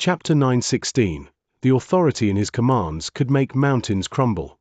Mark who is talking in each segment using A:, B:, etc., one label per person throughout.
A: Chapter 9:16. The authority in his commands could make mountains crumble.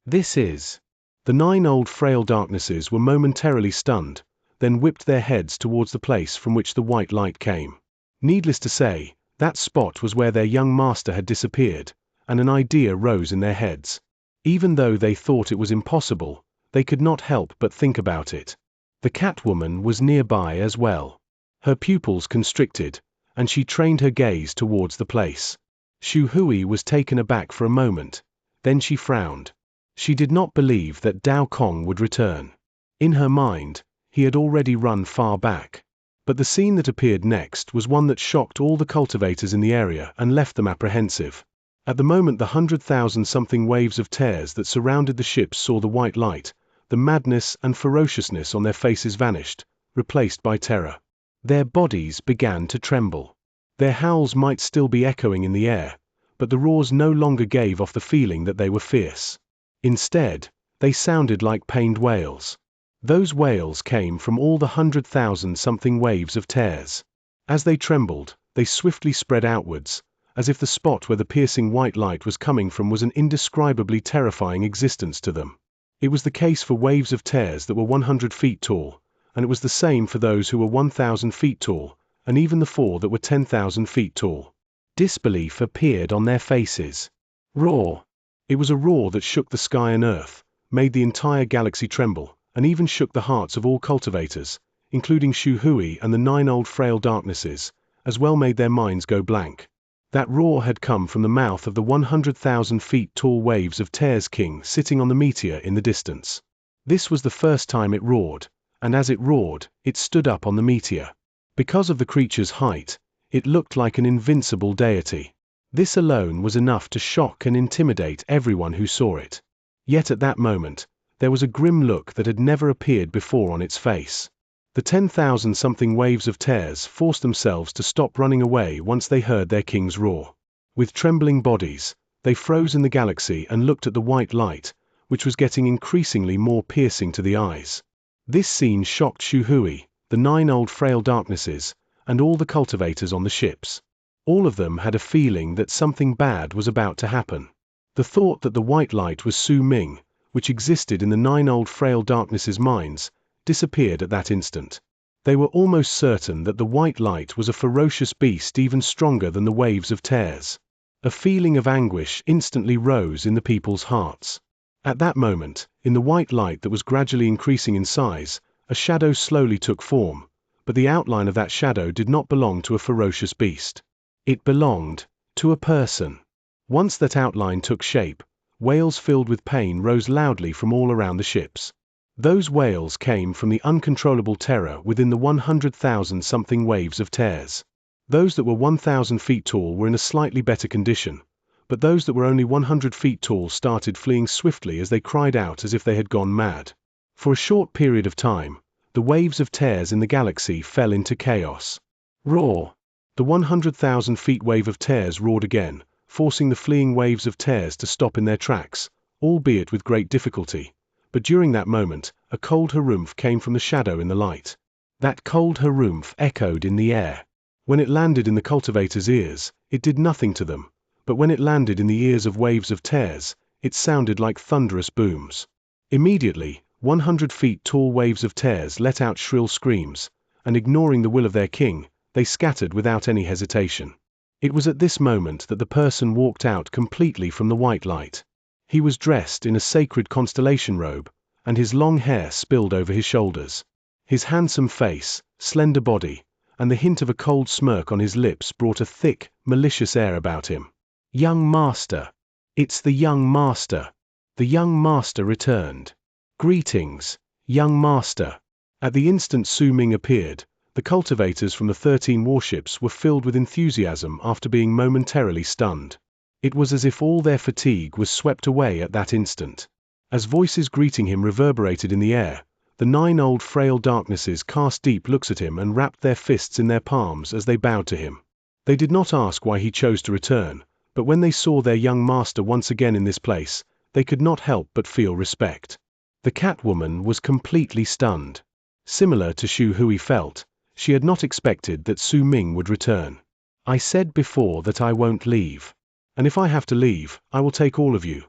A: This is. The 9 old frail darknesses were momentarily stunned, then whipped their heads towards the place from which the white light came. Needless to say, that spot was where their young master had disappeared, and an idea rose in their heads. Even though they thought it was impossible, they could not help but think about it. The Catwoman was nearby as well. Her pupils constricted, and she trained her gaze towards the place. Xu Hui was taken aback for a moment, then she frowned. She did not believe that Dao Kong would return. In her mind, he had already run far back. But the scene that appeared next was one that shocked all the cultivators in the area and left them apprehensive. At the moment the 100,000-something waves of tears that surrounded the ships saw the white light, the madness and ferociousness on their faces vanished, replaced by terror. Their bodies began to tremble. Their howls might still be echoing in the air, but the roars no longer gave off the feeling that they were fierce. Instead, they sounded like pained wails. Those wails came from all the 100,000-something waves of tears. As they trembled, they swiftly spread outwards, as if the spot where the piercing white light was coming from was an indescribably terrifying existence to them. It was the case for waves of tears that were 100 feet tall, and it was the same for those who were 1,000 feet tall, and even the 4 that were 10,000 feet tall. Disbelief appeared on their faces. Roar! It was a roar that shook the sky and earth, made the entire galaxy tremble, and even shook the hearts of all cultivators, including Xu Hui and the 9 old frail darknesses, as well made their minds go blank. That roar had come from the mouth of the 100,000 feet tall waves of Tears King sitting on the meteor in the distance. This was the first time it roared, and as it roared, it stood up on the meteor. Because of the creature's height, it looked like an invincible deity. This alone was enough to shock and intimidate everyone who saw it. Yet at that moment, there was a grim look that had never appeared before on its face. The 10,000-something waves of tears forced themselves to stop running away once they heard their king's roar. With trembling bodies, they froze in the galaxy and looked at the white light, which was getting increasingly more piercing to the eyes. This scene shocked Xu Hui, the 9 old frail darknesses, and all the cultivators on the ships. All of them had a feeling that something bad was about to happen. The thought that the white light was Su Ming, which existed in the 9 old frail darknesses' minds, disappeared at that instant. They were almost certain that the white light was a ferocious beast even stronger than the waves of tears. A feeling of anguish instantly rose in the people's hearts. At that moment, in the white light that was gradually increasing in size, a shadow slowly took form, but the outline of that shadow did not belong to a ferocious beast. It belonged to a person. Once that outline took shape, wails filled with pain rose loudly from all around the ships. Those wails came from the uncontrollable terror within the 100,000-something waves of tears. Those that were 1,000 feet tall were in a slightly better condition, but those that were only 100 feet tall started fleeing swiftly as they cried out as if they had gone mad. For a short period of time, the waves of tears in the galaxy fell into chaos. Roar! The 100,000 feet wave of tears roared again, forcing the fleeing waves of tears to stop in their tracks, albeit with great difficulty. But during that moment, a cold harumph came from the shadow in the light. That cold harumph echoed in the air. When it landed in the cultivators' ears, it did nothing to them, but when it landed in the ears of waves of tears, it sounded like thunderous booms. Immediately, 100 feet tall waves of tears let out shrill screams, and ignoring the will of their king, they scattered without any hesitation. It was at this moment that the person walked out completely from the white light. He was dressed in a sacred constellation robe, and his long hair spilled over his shoulders. His handsome face, slender body, and the hint of a cold smirk on his lips brought a thick, malicious air about him. Young Master! It's the young Master! The young Master returned. Greetings, young Master! At the instant Su Ming appeared, the cultivators from the 13 warships were filled with enthusiasm after being momentarily stunned. It was as if all their fatigue was swept away at that instant. As voices greeting him reverberated in the air, the 9 old frail darknesses cast deep looks at him and wrapped their fists in their palms as they bowed to him. They did not ask why he chose to return, but when they saw their young master once again in this place, they could not help but feel respect. The Catwoman was completely stunned. Similar to Xu Hui felt, she had not expected that Su Ming would return. I said before that I won't leave. And if I have to leave, I will take all of you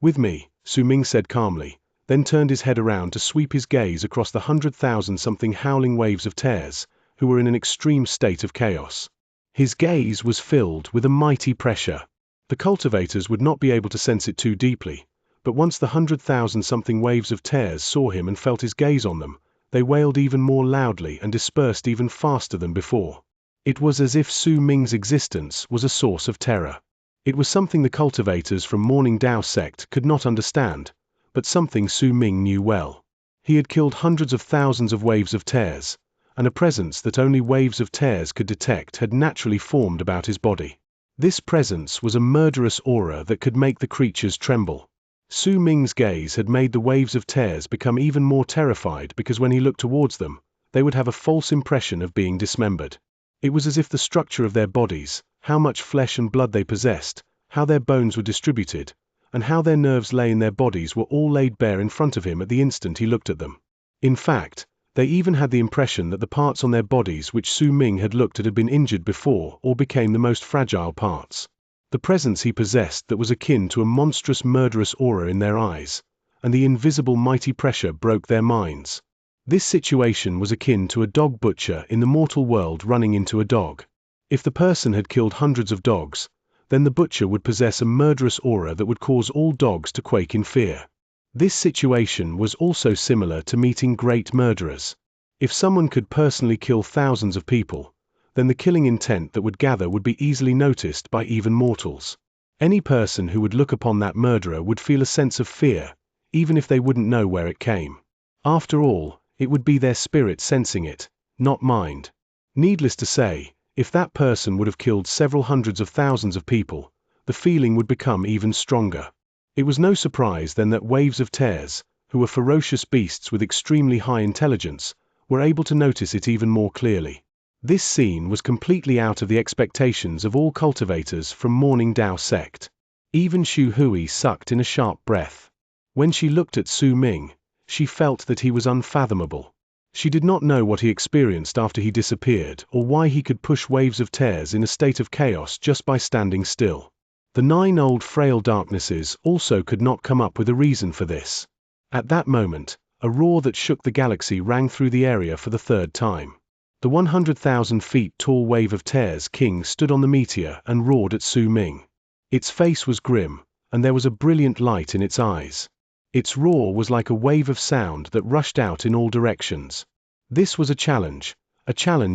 A: with me, Su Ming said calmly, then turned his head around to sweep his gaze across the 100,000-something howling waves of tares, who were in an extreme state of chaos. His gaze was filled with a mighty pressure. The cultivators would not be able to sense it too deeply, but once the 100,000-something waves of tares saw him and felt his gaze on them, they wailed even more loudly and dispersed even faster than before. It was as if Su Ming's existence was a source of terror. It was something the cultivators from Morning Dao sect could not understand, but something Su Ming knew well. He had killed hundreds of thousands of waves of tares, and a presence that only waves of tares could detect had naturally formed about his body. This presence was a murderous aura that could make the creatures tremble. Su Ming's gaze had made the waves of tares become even more terrified because when he looked towards them, they would have a false impression of being dismembered. It was as if the structure of their bodies, how much flesh and blood they possessed, how their bones were distributed, and how their nerves lay in their bodies were all laid bare in front of him at the instant he looked at them. In fact, they even had the impression that the parts on their bodies which Su Ming had looked at had been injured before or became the most fragile parts. The presence he possessed that was akin to a monstrous murderous aura in their eyes, and the invisible mighty pressure broke their minds. This situation was akin to a dog butcher in the mortal world running into a dog. If the person had killed hundreds of dogs, then the butcher would possess a murderous aura that would cause all dogs to quake in fear. This situation was also similar to meeting great murderers. If someone could personally kill thousands of people, then the killing intent that would gather would be easily noticed by even mortals. Any person who would look upon that murderer would feel a sense of fear, even if they wouldn't know where it came. After all, it would be their spirit sensing it, not mind. Needless to say, if that person would have killed several hundreds of thousands of people, the feeling would become even stronger. It was no surprise then that waves of tares, who were ferocious beasts with extremely high intelligence, were able to notice it even more clearly. This scene was completely out of the expectations of all cultivators from Morning Dao sect. Even Xu Hui sucked in a sharp breath. When she looked at Su Ming, she felt that he was unfathomable. She did not know what he experienced after he disappeared or why he could push waves of tares in a state of chaos just by standing still. The 9 old frail darknesses also could not come up with a reason for this. At that moment, a roar that shook the galaxy rang through the area for the 3rd time. The 100,000 feet tall wave of tares king stood on the meteor and roared at Su Ming. Its face was grim, and there was a brilliant light in its eyes. Its roar was like a wave of sound that rushed out in all directions. This was a challenge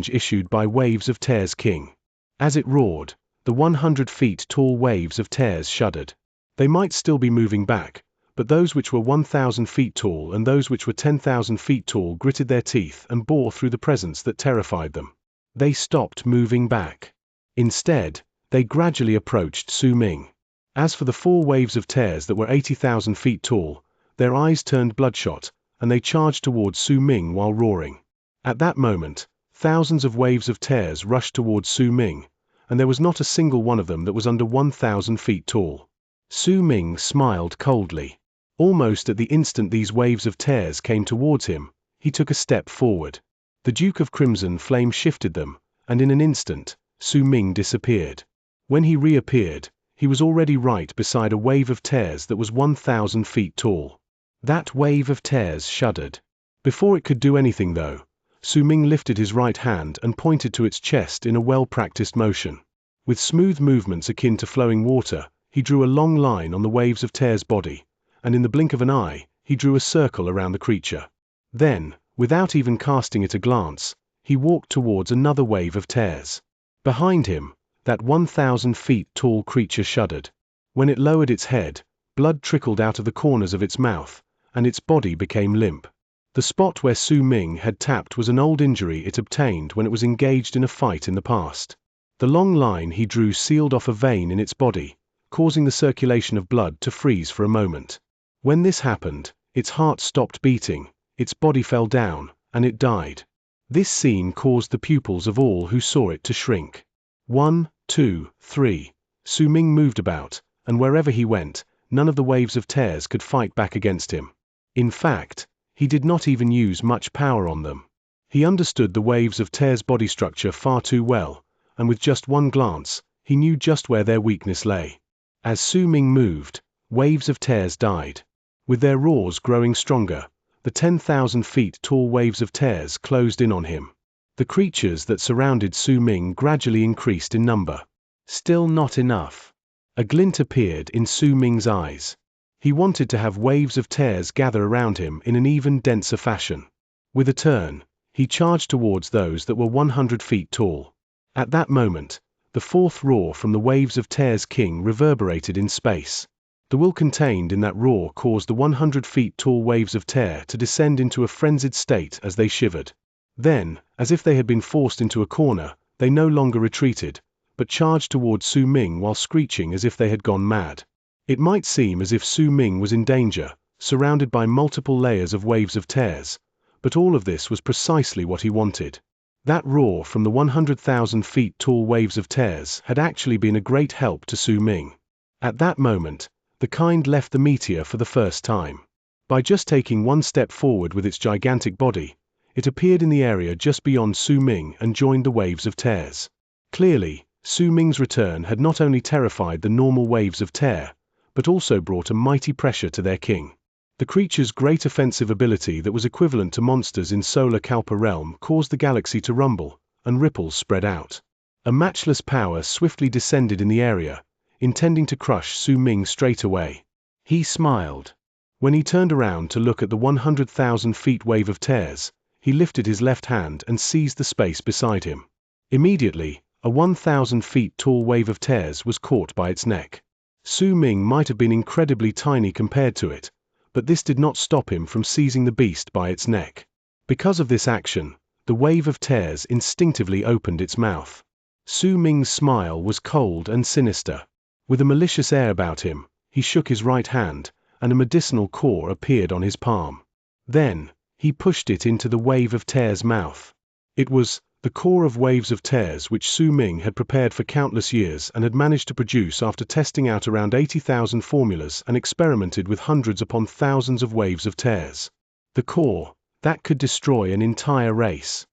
A: issued by waves of tares king. As it roared, the 100 feet tall waves of tares shuddered. They might still be moving back, but those which were 1,000 feet tall and those which were 10,000 feet tall gritted their teeth and bore through the presence that terrified them. They stopped moving back. Instead, they gradually approached Su Ming. As for the 4 waves of tares that were 80,000 feet tall, their eyes turned bloodshot, and they charged towards Su Ming while roaring. At that moment, thousands of waves of tares rushed towards Su Ming, and there was not a single one of them that was under 1,000 feet tall. Su Ming smiled coldly. Almost at the instant these waves of tares came towards him, he took a step forward. The Duke of Crimson Flame shifted them, and in an instant, Su Ming disappeared. When he reappeared, he was already right beside a wave of tares that was 1,000 feet tall. That wave of tares shuddered. Before it could do anything though, Su Ming lifted his right hand and pointed to its chest in a well-practiced motion. With smooth movements akin to flowing water, he drew a long line on the waves of tares' body, and in the blink of an eye, he drew a circle around the creature. Then, without even casting it a glance, he walked towards another wave of tares. Behind him, that 1,000 feet tall creature shuddered. When it lowered its head, blood trickled out of the corners of its mouth, and its body became limp. The spot where Su Ming had tapped was an old injury it obtained when it was engaged in a fight in the past. The long line he drew sealed off a vein in its body, causing the circulation of blood to freeze for a moment. When this happened, its heart stopped beating, its body fell down, and it died. This scene caused the pupils of all who saw it to shrink. 1, 2, 3. Su Ming moved about, and wherever he went, none of the waves of tares could fight back against him. In fact, he did not even use much power on them. He understood the waves of tares' body structure far too well, and with just one glance, he knew just where their weakness lay. As Su Ming moved, waves of tears died. With their roars growing stronger, the 10,000 feet tall waves of tears closed in on him. The creatures that surrounded Su Ming gradually increased in number. Still not enough. A glint appeared in Su Ming's eyes. He wanted to have waves of tears gather around him in an even denser fashion. With a turn, he charged towards those that were 100 feet tall. At that moment, the fourth roar from the waves of tears king reverberated in space. The will contained in that roar caused the 100 feet tall waves of tear to descend into a frenzied state as they shivered. Then, as if they had been forced into a corner, they no longer retreated, but charged towards Su Ming while screeching as if they had gone mad. It might seem as if Su Ming was in danger, surrounded by multiple layers of waves of tears, but all of this was precisely what he wanted. That roar from the 100,000 feet tall waves of tears had actually been a great help to Su Ming. At that moment, the kind left the meteor for the first time. By just taking one step forward with its gigantic body, it appeared in the area just beyond Su Ming and joined the waves of tears. Clearly, Su Ming's return had not only terrified the normal waves of tear, but also brought a mighty pressure to their king. The creature's great offensive ability that was equivalent to monsters in Solar Kalpa realm caused the galaxy to rumble, and ripples spread out. A matchless power swiftly descended in the area, intending to crush Su Ming straight away. He smiled. When he turned around to look at the 100,000 feet wave of tears, he lifted his left hand and seized the space beside him. Immediately, a 1,000 feet tall wave of tears was caught by its neck. Su Ming might have been incredibly tiny compared to it, but this did not stop him from seizing the beast by its neck. Because of this action, the wave of tears instinctively opened its mouth. Su Ming's smile was cold and sinister. With a malicious air about him, he shook his right hand, and a medicinal core appeared on his palm. Then, he pushed it into the wave of tears' mouth. It was the core of waves of tears which Su Ming had prepared for countless years and had managed to produce after testing out around 80,000 formulas and experimented with hundreds upon thousands of waves of tears. The core that could destroy an entire race.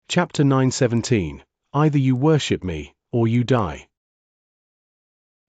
A: Chapter 917. Either you worship me, or you die.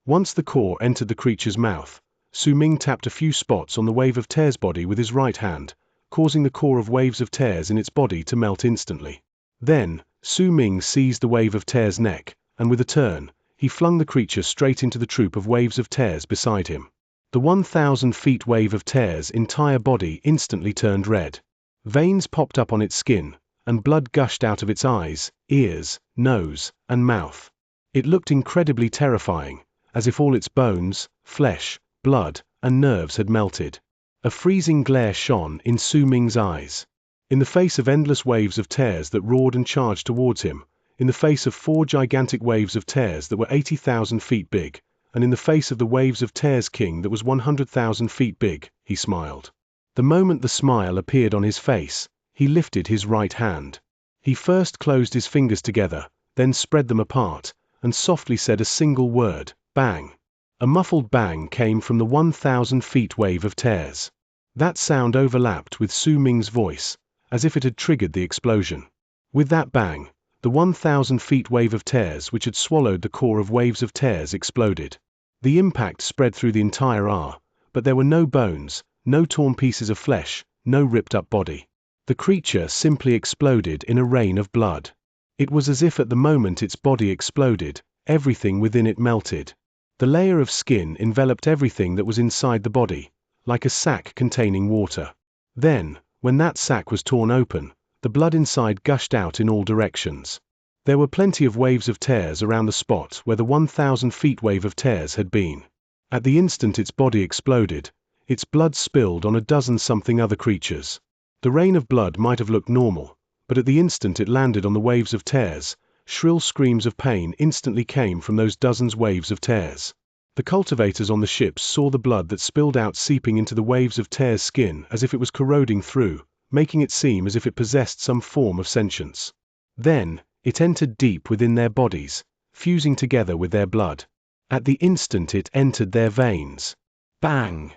A: Once the core entered the creature's mouth, Su Ming tapped a few spots on the wave of tears body with his right hand, causing the core of waves of tears in its body to melt instantly. Then, Su Ming seized the wave of tears' neck, and with a turn, he flung the creature straight into the troop of waves of tears beside him. The 1,000 feet wave of tears' entire body instantly turned red. Veins popped up on its skin, and blood gushed out of its eyes, ears, nose, and mouth. It looked incredibly terrifying, as if all its bones, flesh, blood, and nerves had melted. A freezing glare shone in Su Ming's eyes. In the face of endless waves of tears that roared and charged towards him, in the face of 4 gigantic waves of tears that were 80,000 feet big, and in the face of the waves of tears king that was 100,000 feet big, he smiled. The moment the smile appeared on his face, he lifted his right hand. He first closed his fingers together, then spread them apart, and softly said a single word, bang. A muffled bang came from the 1,000 feet wave of tears. That sound overlapped with Su Ming's voice, as if it had triggered the explosion. With that bang, the 1,000 feet wave of tears which had swallowed the core of waves of tears exploded. The impact spread through the entire air, but there were no bones, no torn pieces of flesh, no ripped up body. The creature simply exploded in a rain of blood. It was as if at the moment its body exploded, everything within it melted. The layer of skin enveloped everything that was inside the body, like a sack containing water. Then, when that sack was torn open, the blood inside gushed out in all directions. There were plenty of waves of tears around the spot where the 1,000 feet wave of tears had been. At the instant its body exploded, its blood spilled on a dozen something other creatures. The rain of blood might have looked normal, but at the instant it landed on the waves of tears, shrill screams of pain instantly came from those dozens waves of tears. The cultivators on the ships saw the blood that spilled out seeping into the waves of tears' skin as if it was corroding through, making it seem as if it possessed some form of sentience. Then, it entered deep within their bodies, fusing together with their blood. At the instant it entered their veins. Bang!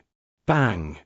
A: Bang!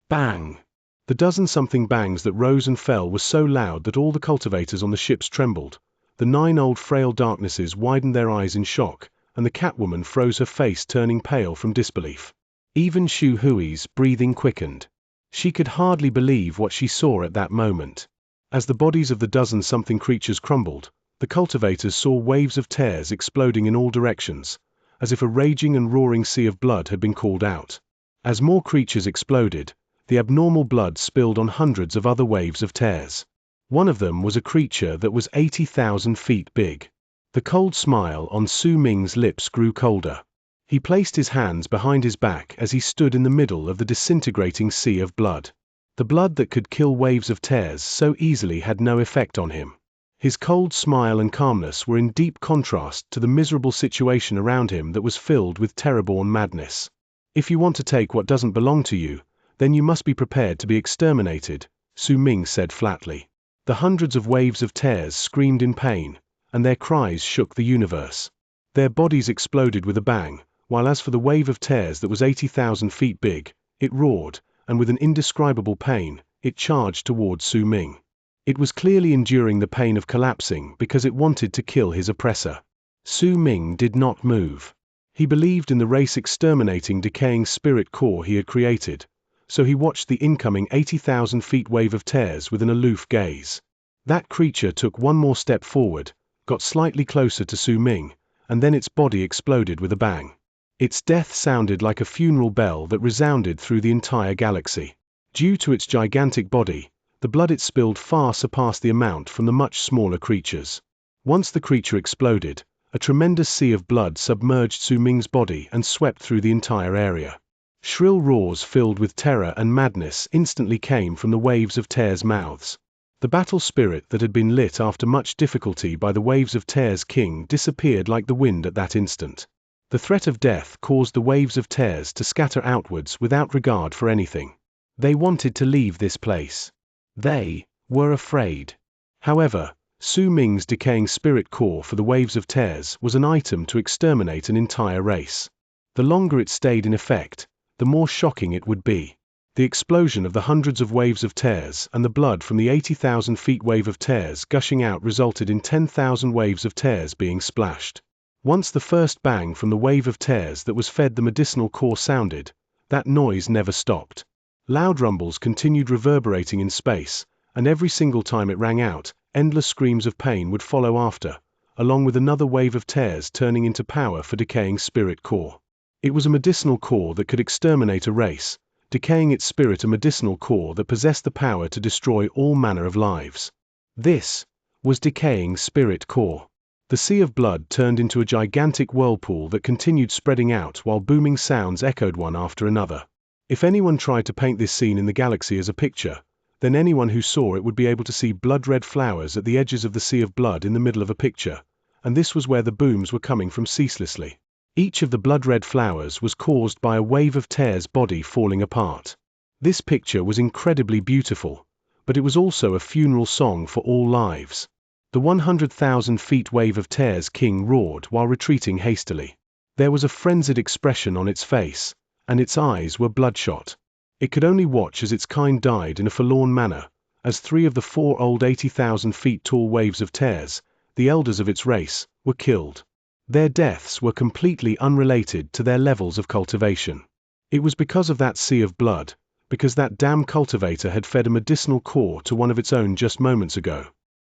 A: Bang! The dozen-something bangs that rose and fell were so loud that all the cultivators on the ships trembled. The 9 old frail darknesses widened their eyes in shock, and the Catwoman froze her face, turning pale from disbelief. Even Shu Hui's breathing quickened. She could hardly believe what she saw at that moment. As the bodies of the dozen-something creatures crumbled, the cultivators saw waves of tears exploding in all directions, as if a raging and roaring sea of blood had been called out. As more creatures exploded, the abnormal blood spilled on hundreds of other waves of tears. One of them was a creature that was 80,000 feet big. The cold smile on Su Ming's lips grew colder. He placed his hands behind his back as he stood in the middle of the disintegrating sea of blood. The blood that could kill waves of tears so easily had no effect on him. His cold smile and calmness were in deep contrast to the miserable situation around him that was filled with terror-born madness. If you want to take what doesn't belong to you, then you must be prepared to be exterminated, Su Ming said flatly. The hundreds of waves of tears screamed in pain, and their cries shook the universe. Their bodies exploded with a bang, while as for the wave of tears that was 80,000 feet big, it roared, and with an indescribable pain, it charged towards Su Ming. It was clearly enduring the pain of collapsing because it wanted to kill his oppressor. Su Ming did not move. He believed in the race exterminating decaying spirit core he had created, so he watched the incoming 80,000 feet wave of tears with an aloof gaze. That creature took one more step forward, got slightly closer to Su Ming, and then its body exploded with a bang. Its death sounded like a funeral bell that resounded through the entire galaxy. Due to its gigantic body, the blood it spilled far surpassed the amount from the much smaller creatures. Once the creature exploded, a tremendous sea of blood submerged Su Ming's body and swept through the entire area. Shrill roars filled with terror and madness instantly came from the waves of tears' mouths. The battle spirit that had been lit after much difficulty by the waves of tears king disappeared like the wind at that instant. The threat of death caused the waves of tears to scatter outwards without regard for anything. They wanted to leave this place. They were afraid. However, Su Ming's decaying spirit core for the waves of tears was an item to exterminate an entire race. The longer it stayed in effect, the more shocking it would be. The explosion of the hundreds of waves of tears and the blood from the 80,000 feet wave of tears gushing out resulted in 10,000 waves of tears being splashed. Once the first bang from the wave of tears that was fed the medicinal core sounded, that noise never stopped. Loud rumbles continued reverberating in space, and every single time it rang out, endless screams of pain would follow after, along with another wave of tears turning into power for decaying spirit core. It was a medicinal core that could exterminate a race, decaying its spirit a medicinal core that possessed the power to destroy all manner of lives. This was decaying spirit core. The sea of blood turned into a gigantic whirlpool that continued spreading out while booming sounds echoed one after another. If anyone tried to paint this scene in the galaxy as a picture, then anyone who saw it would be able to see blood-red flowers at the edges of the sea of blood in the middle of a picture, and this was where the booms were coming from ceaselessly. Each of the blood-red flowers was caused by a wave of tears body falling apart. This picture was incredibly beautiful, but it was also a funeral song for all lives. The 100,000 feet wave of tears king roared while retreating hastily. There was a frenzied expression on its face, and its eyes were bloodshot. It could only watch as its kind died in a forlorn manner, as 3 of the 4 old 80,000 feet tall waves of tears, the elders of its race, were killed. Their deaths were completely unrelated to their levels of cultivation. It was because of that sea of blood, because that damn cultivator had fed a medicinal core to one of its own just moments ago.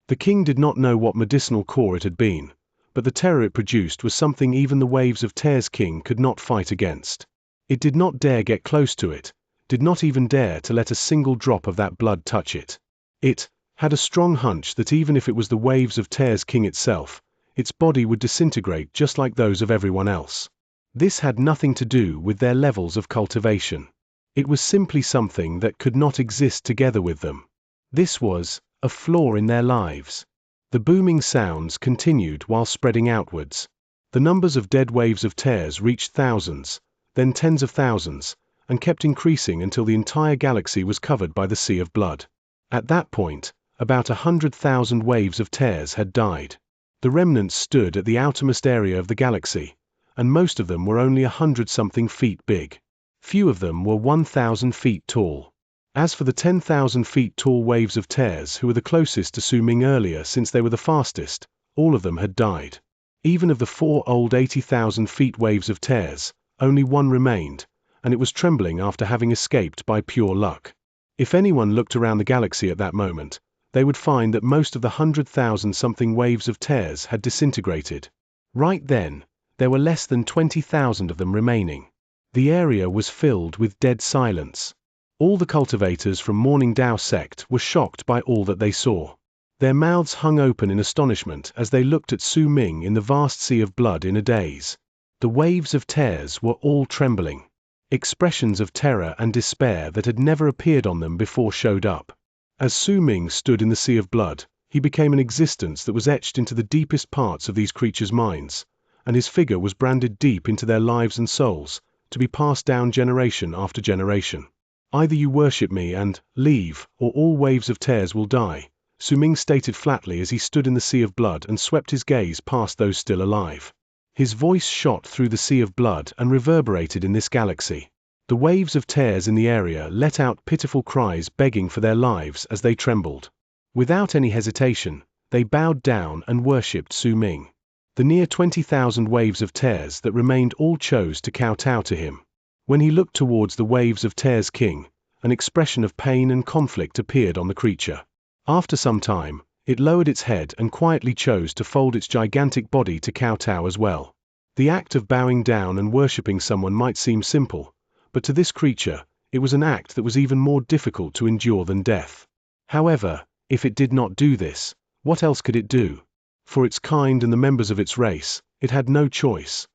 A: The king did not know what medicinal core it had been, but the terror it produced was something even the waves of tears king could not fight against. It did not dare get close to it, did not even dare to let a single drop of that blood touch it. It had a strong hunch that even if it was the waves of tears king itself, its body would disintegrate just like those of everyone else. This had nothing to do with their levels of cultivation. It was simply something that could not exist together with them. This was a flaw in their lives. The booming sounds continued while spreading outwards. The numbers of dead waves of tears reached thousands, then tens of thousands, and kept increasing until the entire galaxy was covered by the sea of blood. At that point, about 100,000 waves of tears had died. The remnants stood at the outermost area of the galaxy, and most of them were only 100-something feet big. Few of them were 1,000 feet tall. As for the 10,000 feet tall waves of tears who were the closest to Su Ming earlier since they were the fastest, all of them had died. Even of the 4 old 80,000 feet waves of tears, only one remained, and it was trembling after having escaped by pure luck. If anyone looked around the galaxy at that moment, they would find that most of the 100,000-something waves of tears had disintegrated. Right then, there were less than 20,000 of them remaining. The area was filled with dead silence. All the cultivators from Morning Dao sect were shocked by all that they saw. Their mouths hung open in astonishment as they looked at Su Ming in the vast sea of blood in a daze. The waves of tears were all trembling. Expressions of terror and despair that had never appeared on them before showed up. As Su Ming stood in the sea of blood, he became an existence that was etched into the deepest parts of these creatures' minds, and his figure was branded deep into their lives and souls, to be passed down generation after generation. Either you worship me and leave, or all waves of tears will die, Su Ming stated flatly as he stood in the sea of blood and swept his gaze past those still alive. His voice shot through the sea of blood and reverberated in this galaxy. The waves of tears in the area let out pitiful cries begging for their lives as they trembled. Without any hesitation, they bowed down and worshipped Su Ming. The near 20,000 waves of tears that remained all chose to kowtow to him. When he looked towards the waves of tears king, an expression of pain and conflict appeared on the creature. After some time, it lowered its head and quietly chose to fold its gigantic body to kowtow as well. The act of bowing down and worshipping someone might seem simple, but to this creature, it was an act that was even more difficult to endure than death. However, if it did not do this, what else could it do? For its kind and the members of its race, it had no choice.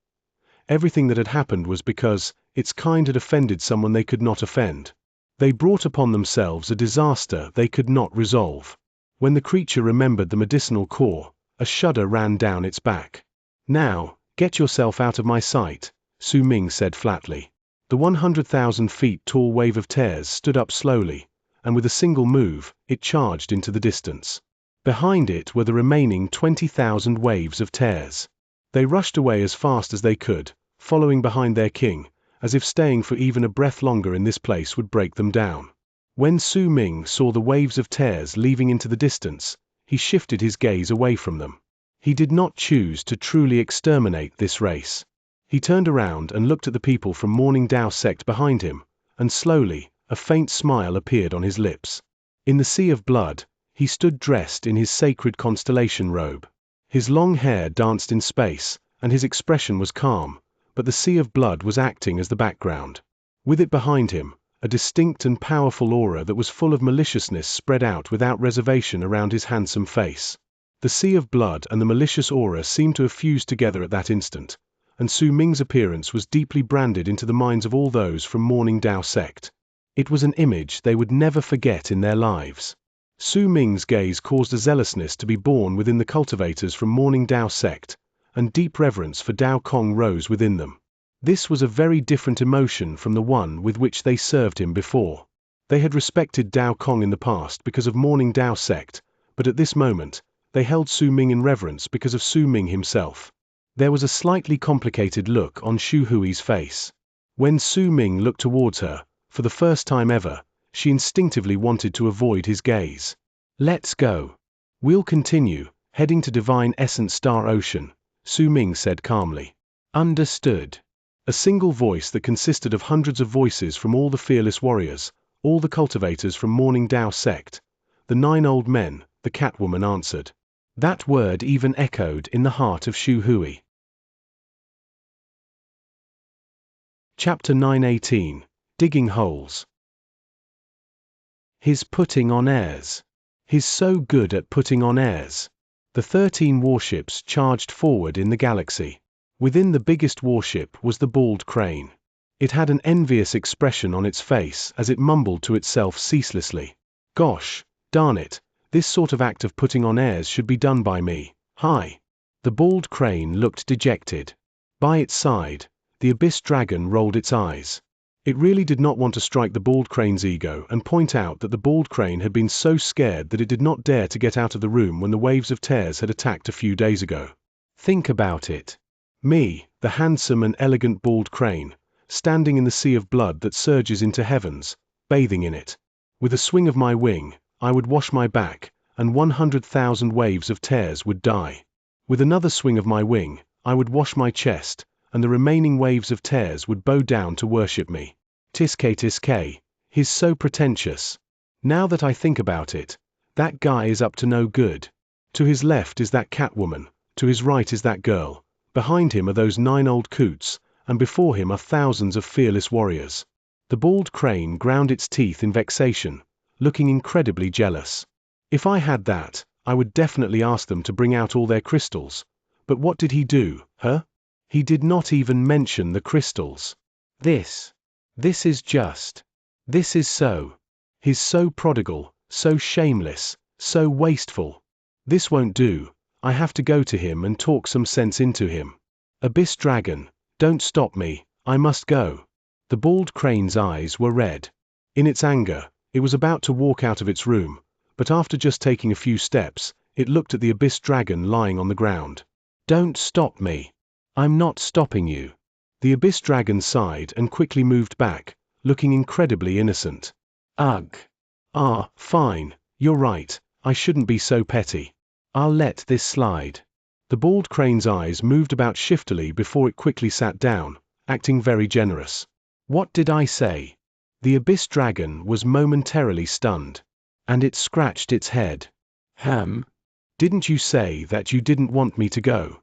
A: Everything that had happened was because its kind had offended someone they could not offend. They brought upon themselves a disaster they could not resolve. When the creature remembered the medicinal core, a shudder ran down its back. Now, get yourself out of my sight, Su Ming said flatly. The 100,000 feet tall wave of tears stood up slowly, and with a single move, it charged into the distance. Behind it were the remaining 20,000 waves of tears. They rushed away as fast as they could, following behind their king, as if staying for even a breath longer in this place would break them down. When Su Ming saw the waves of tears leaving into the distance, he shifted his gaze away from them. He did not choose to truly exterminate this race. He turned around and looked at the people from Morning Dao sect behind him, and slowly, a faint smile appeared on his lips. In the sea of blood, he stood dressed in his sacred constellation robe. His long hair danced in space, and his expression was calm, but the sea of blood was acting as the background. With it behind him, a distinct and powerful aura that was full of maliciousness spread out without reservation around his handsome face. The sea of blood and the malicious aura seemed to have fused together at that instant, and Su Ming's appearance was deeply branded into the minds of all those from Morning Dao sect. It was an image they would never forget in their lives. Su Ming's gaze caused a zealousness to be born within the cultivators from Morning Dao sect, and deep reverence for Dao Kong rose within them. This was a very different emotion from the one with which they served him before. They had respected Dao Kong in the past because of Morning Dao sect, but at this moment, they held Su Ming in reverence because of Su Ming himself. There was a slightly complicated look on Shu Hui's face. When Su Ming looked towards her, for the first time ever, she instinctively wanted to avoid his gaze. Let's go. We'll continue, heading to Divine Essence Star Ocean, Su Ming said calmly. Understood. A single voice that consisted of hundreds of voices from all the fearless warriors, all the cultivators from Morning Dao sect, the 9 old men, the Catwoman answered. That word even echoed in the heart of Shu Hui. Chapter 918, Digging Holes. He's putting on airs. He's so good at putting on airs. The 13 warships charged forward in the galaxy. Within the biggest warship was the bald crane. It had an envious expression on its face as it mumbled to itself ceaselessly. Gosh, darn it, this sort of act of putting on airs should be done by me. Hi. The bald crane looked dejected. By its side, the abyss dragon rolled its eyes. It really did not want to strike the bald crane's ego and point out that the bald crane had been so scared that it did not dare to get out of the room when the waves of tears had attacked a few days ago. Think about it. Me, the handsome and elegant bald crane, standing in the sea of blood that surges into heavens, bathing in it. With a swing of my wing, I would wash my back, and 100,000 waves of tears would die. With another swing of my wing, I would wash my chest, and the remaining waves of tears would bow down to worship me. Tiske, he's so pretentious. Now that I think about it, that guy is up to no good. To his left is that Catwoman, to his right is that girl, behind him are those 9 old coots, and before him are thousands of fearless warriors. The bald crane ground its teeth in vexation, looking incredibly jealous. If I had that, I would definitely ask them to bring out all their crystals. But what did he do, huh? He did not even mention the crystals. This is so. He's so prodigal, so shameless, so wasteful. This won't do. I have to go to him and talk some sense into him. Abyss Dragon, don't stop me, I must go. The bald crane's eyes were red. In its anger, it was about to walk out of its room, but after just taking a few steps, it looked at the Abyss Dragon lying on the ground. Don't stop me. I'm not stopping you. The Abyss Dragon sighed and quickly moved back, looking incredibly innocent. Ugh. Ah, fine, you're right, I shouldn't be so petty. I'll let this slide. The bald crane's eyes moved about shiftily before it quickly sat down, acting very generous. What did I say? The Abyss Dragon was momentarily stunned. And it scratched its head. Didn't you say that you didn't want me to go?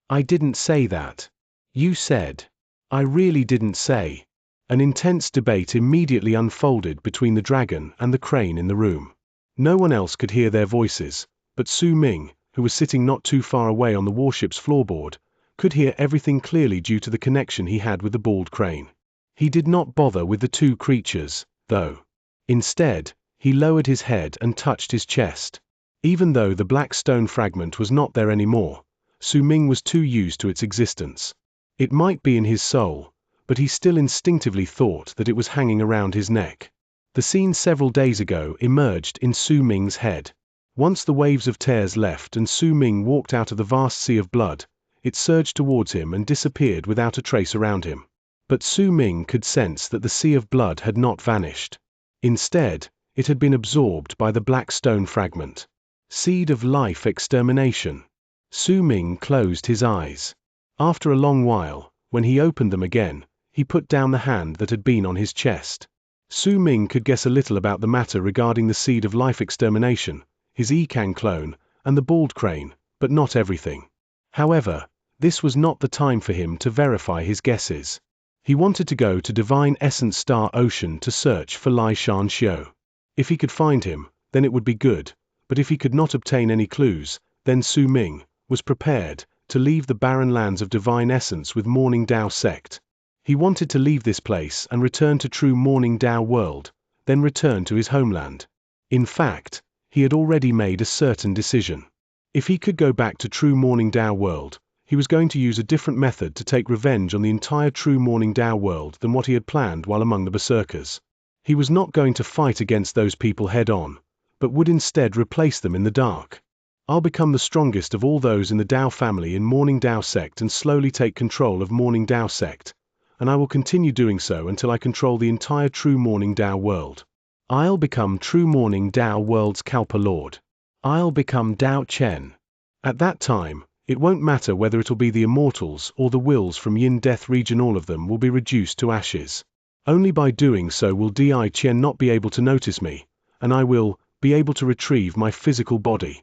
A: I didn't say that. You said. I really didn't say. An intense debate immediately unfolded between the dragon and the crane in the room. No one else could hear their voices, but Su Ming, who was sitting not too far away on the warship's floorboard, could hear everything clearly due to the connection he had with the bald crane. He did not bother with the two creatures, though. Instead, he lowered his head and touched his chest. Even though the black stone fragment was not there anymore, Su Ming was too used to its existence. It might be in his soul, but he still instinctively thought that it was hanging around his neck. The scene several days ago emerged in Su Ming's head. Once the waves of tears left and Su Ming walked out of the vast sea of blood, it surged towards him and disappeared without a trace around him. But Su Ming could sense that the sea of blood had not vanished. Instead, it had been absorbed by the black stone fragment. Seed of life extermination. Su Ming closed his eyes. After a long while, when he opened them again, he put down the hand that had been on his chest. Su Ming could guess a little about the matter regarding the seed of life extermination, his Ekang clone, and the bald crane, but not everything. However, this was not the time for him to verify his guesses. He wanted to go to Divine Essence Star Ocean to search for Xianxia. If he could find him, then it would be good, but if he could not obtain any clues, then Su Ming was prepared to leave the barren lands of Divine Essence with Morning Dao Sect. He wanted to leave this place and return to true Morning Dao world, then return to his homeland. In fact, he had already made a certain decision. If he could go back to true Morning Dao world, he was going to use a different method to take revenge on the entire true Morning Dao world than what he had planned while among the Berserkers. He was not going to fight against those people head-on, but would instead replace them in the dark. I'll become the strongest of all those in the Dao family in Morning Dao Sect and slowly take control of Morning Dao Sect, and I will continue doing so until I control the entire true Morning Dao world. I'll become true Morning Dao world's Kalpa Lord. I'll become Dao Chen. At that time, it won't matter whether it'll be the Immortals or the Wills from Yin Death region, all of them will be reduced to ashes. Only by doing so will Di Chen not be able to notice me, and I will be able to retrieve my physical body.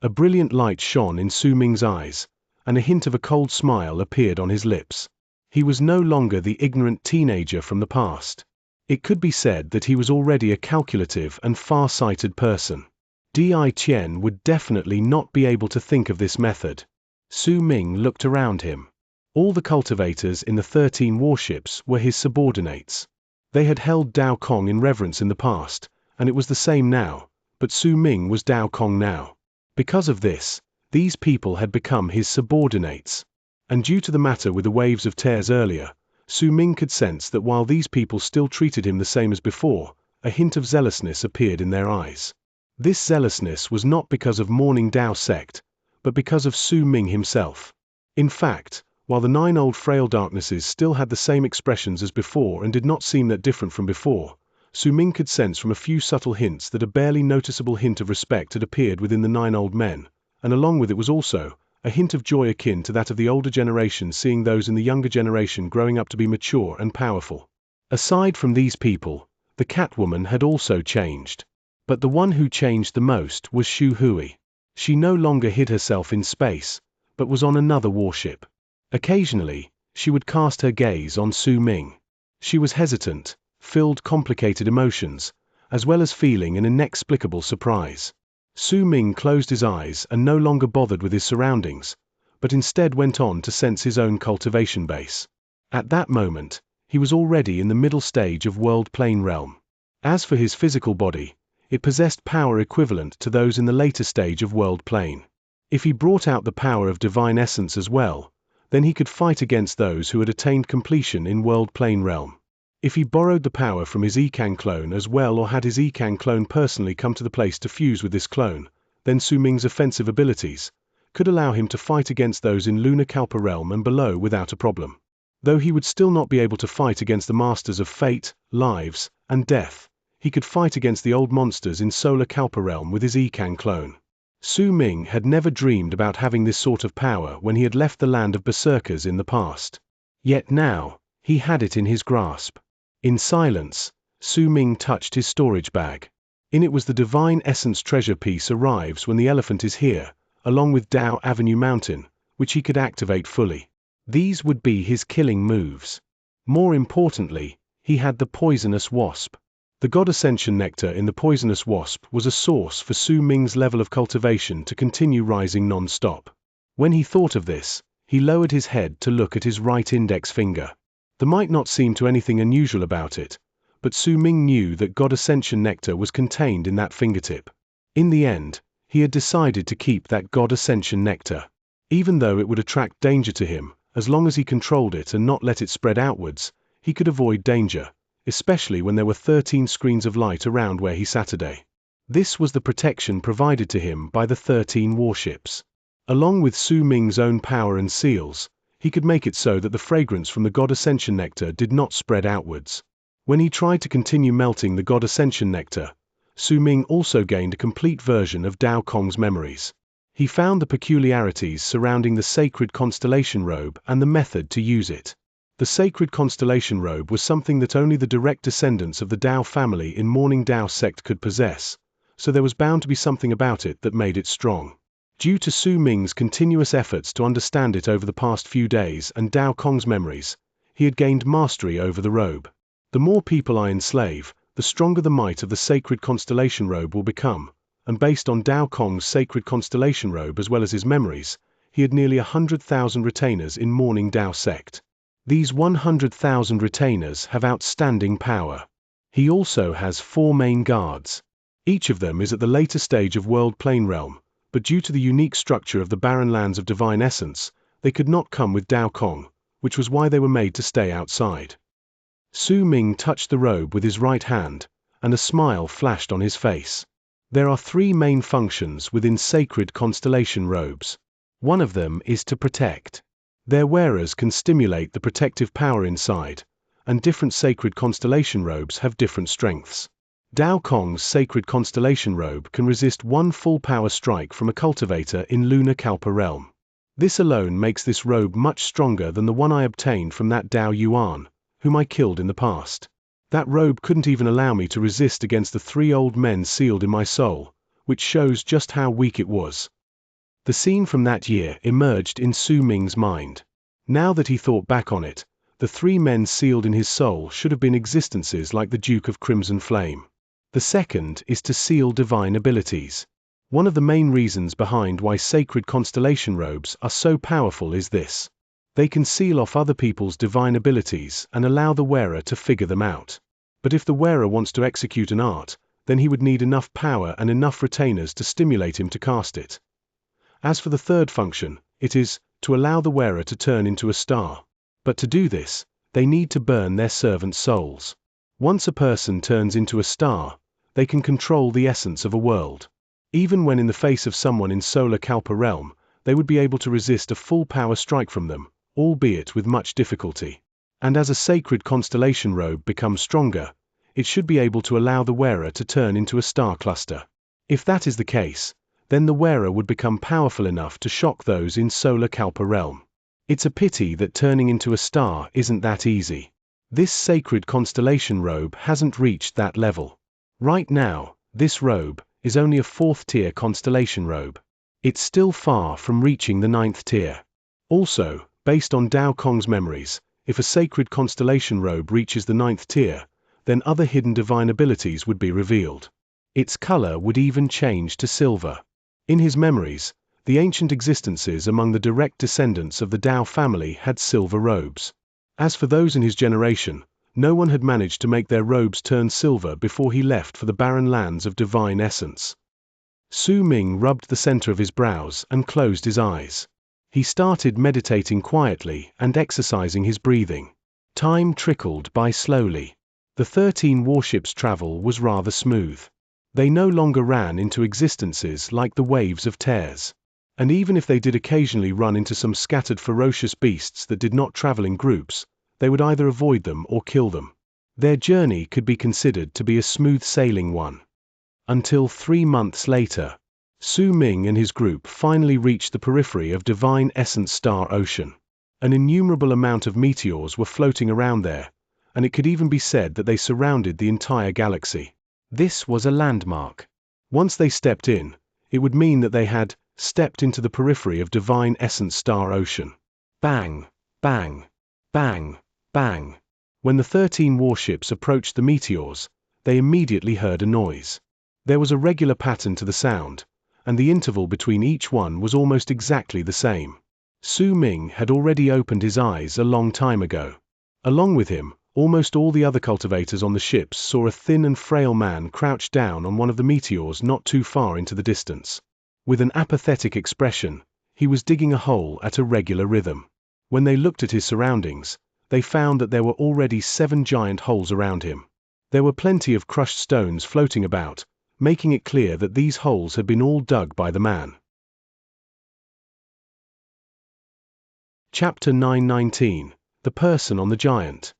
A: A brilliant light shone in Su Ming's eyes, and a hint of a cold smile appeared on his lips. He was no longer the ignorant teenager from the past. It could be said that he was already a calculative and far-sighted person. Di Chen would definitely not be able to think of this method. Su Ming looked around him. All the cultivators in the 13 warships were his subordinates. They had held Dao Kong in reverence in the past, and it was the same now, but Su Ming was Dao Kong now. Because of this, these people had become his subordinates. And due to the matter with the waves of tears earlier, Su Ming could sense that while these people still treated him the same as before, a hint of zealousness appeared in their eyes. This zealousness was not because of Morning Dao Sect, but because of Su Ming himself. In fact, while the 9 old frail darknesses still had the same expressions as before and did not seem that different from before, Su Ming could sense from a few subtle hints that a barely noticeable hint of respect had appeared within the 9 old men, and along with it was also a hint of joy akin to that of the older generation seeing those in the younger generation growing up to be mature and powerful. Aside from these people, the Catwoman had also changed. But the one who changed the most was Shu Hui. She no longer hid herself in space, but was on another warship. Occasionally, she would cast her gaze on Su Ming. She was hesitant, filled complicated emotions, as well as feeling an inexplicable surprise. Su Ming closed his eyes and no longer bothered with his surroundings, but instead went on to sense his own cultivation base. At that moment, he was already in the middle stage of World Plane Realm. As for his physical body, it possessed power equivalent to those in the later stage of World Plane. If he brought out the power of Divine Essence as well, then he could fight against those who had attained completion in World Plane Realm. If he borrowed the power from his Yikan clone as well or had his Yikan clone personally come to the place to fuse with this clone, then Su Ming's offensive abilities could allow him to fight against those in Lunar Kalpa Realm and below without a problem. Though he would still not be able to fight against the masters of fate, lives, and death, he could fight against the old monsters in Solar Kalpa Realm with his Yikan clone. Su Ming had never dreamed about having this sort of power when he had left the land of berserkers in the past. Yet now, he had it in his grasp. In silence, Su Ming touched his storage bag. In it was the Divine Essence treasure piece arrives when the elephant is here, along with Dao Avenue Mountain, which he could activate fully. These would be his killing moves. More importantly, he had the poisonous wasp. The God Ascension Nectar in the poisonous wasp was a source for Su Ming's level of cultivation to continue rising non-stop. When he thought of this, he lowered his head to look at his right index finger. There might not seem to anything unusual about it, but Su Ming knew that God Ascension Nectar was contained in that fingertip. In the end, he had decided to keep that God Ascension Nectar. Even though it would attract danger to him, as long as he controlled it and not let it spread outwards, he could avoid danger, especially when there were 13 screens of light around where he sat today. This was the protection provided to him by the 13 warships. Along with Su Ming's own power and seals, he could make it so that the fragrance from the God Ascension Nectar did not spread outwards. When he tried to continue melting the God Ascension Nectar, Su Ming also gained a complete version of Dao Kong's memories. He found the peculiarities surrounding the sacred constellation robe and the method to use it. The sacred constellation robe was something that only the direct descendants of the Dao family in Morning Dao sect could possess, so there was bound to be something about it that made it strong. Due to Su Ming's continuous efforts to understand it over the past few days and Dao Kong's memories, he had gained mastery over the robe. The more people I enslave, the stronger the might of the sacred constellation robe will become, and based on Dao Kong's sacred constellation robe as well as his memories, he had nearly 100,000 retainers in Morning Dao sect. These 100,000 retainers have outstanding power. He also has 4 main guards. Each of them is at the later stage of World Plane Realm, but due to the unique structure of the barren lands of Divine Essence, they could not come with Dao Kong, which was why they were made to stay outside. Su Ming touched the robe with his right hand, and a smile flashed on his face. There are 3 main functions within sacred constellation robes. One of them is to protect. Their wearers can stimulate the protective power inside, and different sacred constellation robes have different strengths. Dao Kong's sacred constellation robe can resist 1 full power strike from a cultivator in Lunar Kalpa Realm. This alone makes this robe much stronger than the one I obtained from that Dao Yuan, whom I killed in the past. That robe couldn't even allow me to resist against the 3 old men sealed in my soul, which shows just how weak it was. The scene from that year emerged in Su Ming's mind. Now that he thought back on it, the 3 men sealed in his soul should have been existences like the Duke of Crimson Flame. The second is to seal divine abilities. One of the main reasons behind why sacred constellation robes are so powerful is this. They can seal off other people's divine abilities and allow the wearer to figure them out. But if the wearer wants to execute an art, then he would need enough power and enough retainers to stimulate him to cast it. As for the third function, it is to allow the wearer to turn into a star. But to do this, they need to burn their servant souls. Once a person turns into a star, they can control the essence of a world. Even when in the face of someone in Solar Kalpa Realm, they would be able to resist a full power strike from them, albeit with much difficulty. And as a sacred constellation robe becomes stronger, it should be able to allow the wearer to turn into a star cluster. If that is the case, then the wearer would become powerful enough to shock those in Solar Kalpa realm. It's a pity that turning into a star isn't that easy. This sacred constellation robe hasn't reached that level. Right now, this robe is only a 4th tier constellation robe. It's still far from reaching the 9th tier. Also, based on Dao Kong's memories, if a sacred constellation robe reaches the 9th tier, then other hidden divine abilities would be revealed. Its color would even change to silver. In his memories, the ancient existences among the direct descendants of the Dao family had silver robes. As for those in his generation, no one had managed to make their robes turn silver before he left for the barren lands of divine essence. Su Ming rubbed the center of his brows and closed his eyes. He started meditating quietly and exercising his breathing. Time trickled by slowly. The 13 warships' travel was rather smooth. They no longer ran into existences like the waves of tears. And even if they did occasionally run into some scattered ferocious beasts that did not travel in groups, they would either avoid them or kill them. Their journey could be considered to be a smooth sailing one. Until 3 months later, Su Ming and his group finally reached the periphery of Divine Essence Star Ocean. An innumerable amount of meteors were floating around there, and it could even be said that they surrounded the entire galaxy. This was a landmark. Once they stepped in, it would mean that they had stepped into the periphery of Divine Essence Star Ocean. Bang, bang, bang, bang. When the 13 warships approached the meteors, they immediately heard a noise. There was a regular pattern to the sound, and the interval between each one was almost exactly the same. Su Ming had already opened his eyes a long time ago. Along with him, almost all the other cultivators on the ships saw a thin and frail man crouched down on one of the meteors not too far into the distance. With an apathetic expression, he was digging a hole at a regular rhythm. When they looked at his surroundings, they found that there were already 7 giant holes around him. There were plenty of crushed stones floating about, making it clear that these holes had been all dug by the man. Chapter 919. The Person on the Giant.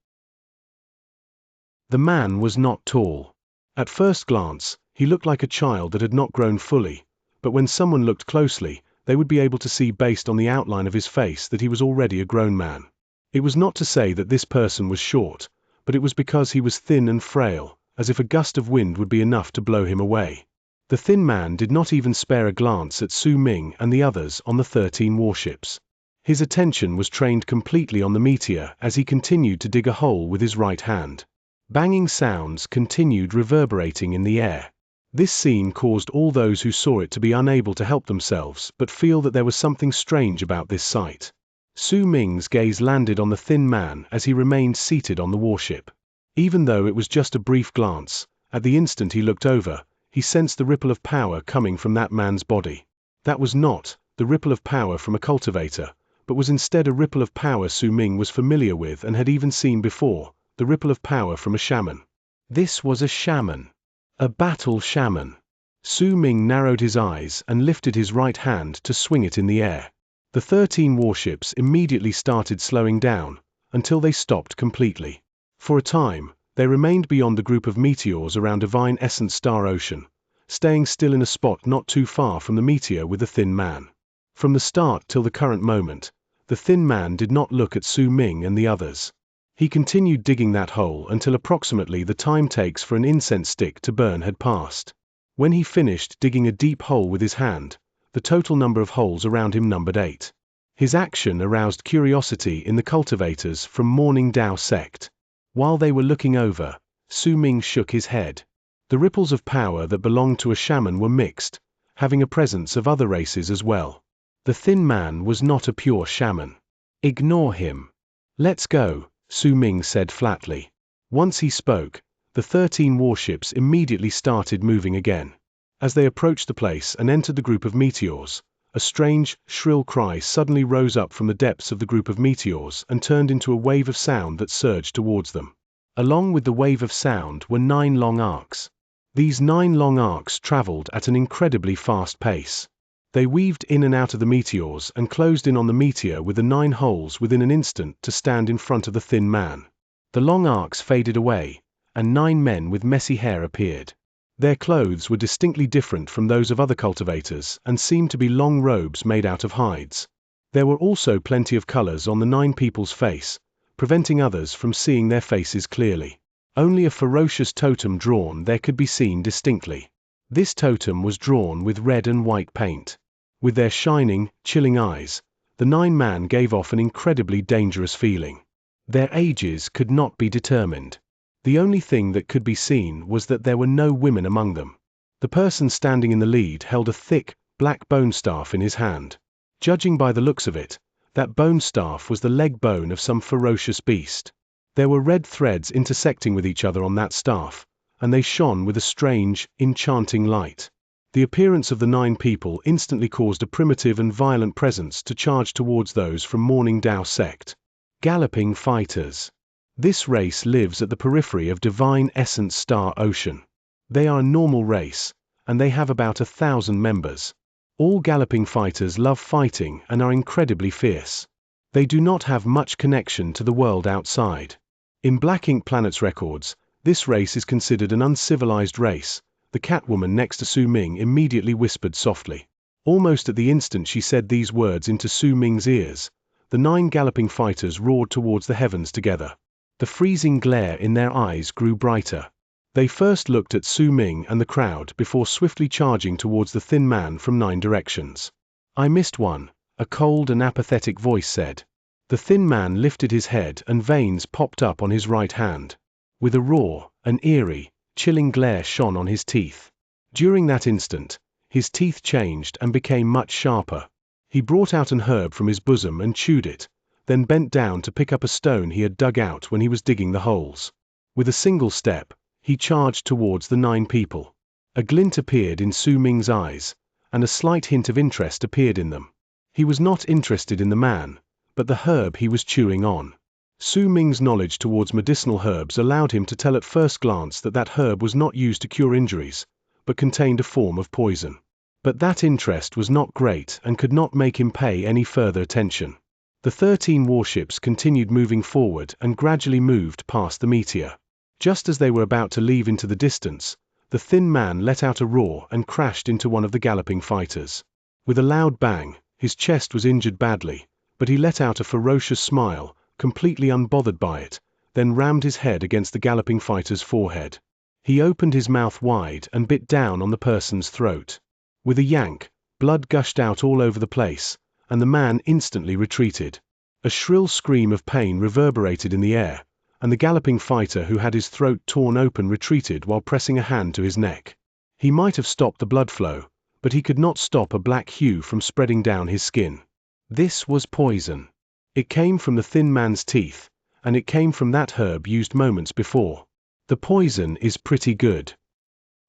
A: The man was not tall. At first glance, he looked like a child that had not grown fully, but when someone looked closely, they would be able to see based on the outline of his face that he was already a grown man. It was not to say that this person was short, but it was because he was thin and frail, as if a gust of wind would be enough to blow him away. The thin man did not even spare a glance at Su Ming and the others on the 13 warships. His attention was trained completely on the meteor as he continued to dig a hole with his right hand. Banging sounds continued reverberating in the air. This scene caused all those who saw it to be unable to help themselves but feel that there was something strange about this sight. Su Ming's gaze landed on the thin man as he remained seated on the warship. Even though it was just a brief glance, at the instant he looked over, he sensed the ripple of power coming from that man's body. That was not the ripple of power from a cultivator, but was instead a ripple of power Su Ming was familiar with and had even seen before, the ripple of power from a shaman. This was a shaman. A battle shaman. Su Ming narrowed his eyes and lifted his right hand to swing it in the air. The 13 warships immediately started slowing down, until they stopped completely. For a time, they remained beyond the group of meteors around Divine Essence Star Ocean, staying still in a spot not too far from the meteor with the thin man. From the start till the current moment, the thin man did not look at Su Ming and the others. He continued digging that hole until approximately the time takes for an incense stick to burn had passed. When he finished digging a deep hole with his hand, the total number of holes around him numbered 8. His action aroused curiosity in the cultivators from Morning Dao sect. While they were looking over, Su Ming shook his head. The ripples of power that belonged to a shaman were mixed, having a presence of other races as well. The thin man was not a pure shaman. Ignore him. Let's go, Su Ming said flatly. Once he spoke, the 13 warships immediately started moving again. As they approached the place and entered the group of meteors, a strange, shrill cry suddenly rose up from the depths of the group of meteors and turned into a wave of sound that surged towards them. Along with the wave of sound were 9 long arcs. These 9 long arcs traveled at an incredibly fast pace. They weaved in and out of the meteors and closed in on the meteor with the 9 holes within an instant to stand in front of the thin man. The long arcs faded away, and 9 men with messy hair appeared. Their clothes were distinctly different from those of other cultivators and seemed to be long robes made out of hides. There were also plenty of colors on the 9 people's face, preventing others from seeing their faces clearly. Only a ferocious totem drawn there could be seen distinctly. This totem was drawn with red and white paint. With their shining, chilling eyes, the 9 men gave off an incredibly dangerous feeling. Their ages could not be determined. The only thing that could be seen was that there were no women among them. The person standing in the lead held a thick, black bone staff in his hand. Judging by the looks of it, that bone staff was the leg bone of some ferocious beast. There were red threads intersecting with each other on that staff, and they shone with a strange, enchanting light. The appearance of the 9 people instantly caused a primitive and violent presence to charge towards those from Morning Dao sect. Galloping fighters. This race lives at the periphery of Divine Essence Star Ocean. They are a normal race, and they have about 1,000 members. All galloping fighters love fighting and are incredibly fierce. They do not have much connection to the world outside. In Black Ink Planet's records, this race is considered an uncivilized race. The Catwoman next to Su Ming immediately whispered softly. Almost at the instant she said these words into Su Ming's ears, the 9 galloping fighters roared towards the heavens together. The freezing glare in their eyes grew brighter. They first looked at Su Ming and the crowd before swiftly charging towards the thin man from 9 directions. "I missed one," a cold and apathetic voice said. The thin man lifted his head and veins popped up on his right hand. With a roar, an eerie, chilling glare shone on his teeth. During that instant, his teeth changed and became much sharper. He brought out an herb from his bosom and chewed it, then bent down to pick up a stone he had dug out when he was digging the holes. With a single step, he charged towards the 9 people. A glint appeared in Su Ming's eyes, and a slight hint of interest appeared in them. He was not interested in the man, but the herb he was chewing on. Su Ming's knowledge towards medicinal herbs allowed him to tell at first glance that that herb was not used to cure injuries, but contained a form of poison. But that interest was not great and could not make him pay any further attention. The 13 warships continued moving forward and gradually moved past the meteor. Just as they were about to leave into the distance, the thin man let out a roar and crashed into one of the galloping fighters. With a loud bang, his chest was injured badly, but he let out a ferocious smile, completely unbothered by it, then rammed his head against the galloping fighter's forehead. He opened his mouth wide and bit down on the person's throat. With a yank, blood gushed out all over the place, and the man instantly retreated. A shrill scream of pain reverberated in the air, and the galloping fighter who had his throat torn open retreated while pressing a hand to his neck. He might have stopped the blood flow, but he could not stop a black hue from spreading down his skin. This was poison. It came from the thin man's teeth, and it came from that herb used moments before. The poison is pretty good.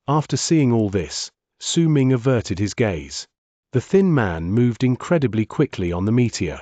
A: After seeing all this, Su Ming averted his gaze. The thin man moved incredibly quickly on the meteor.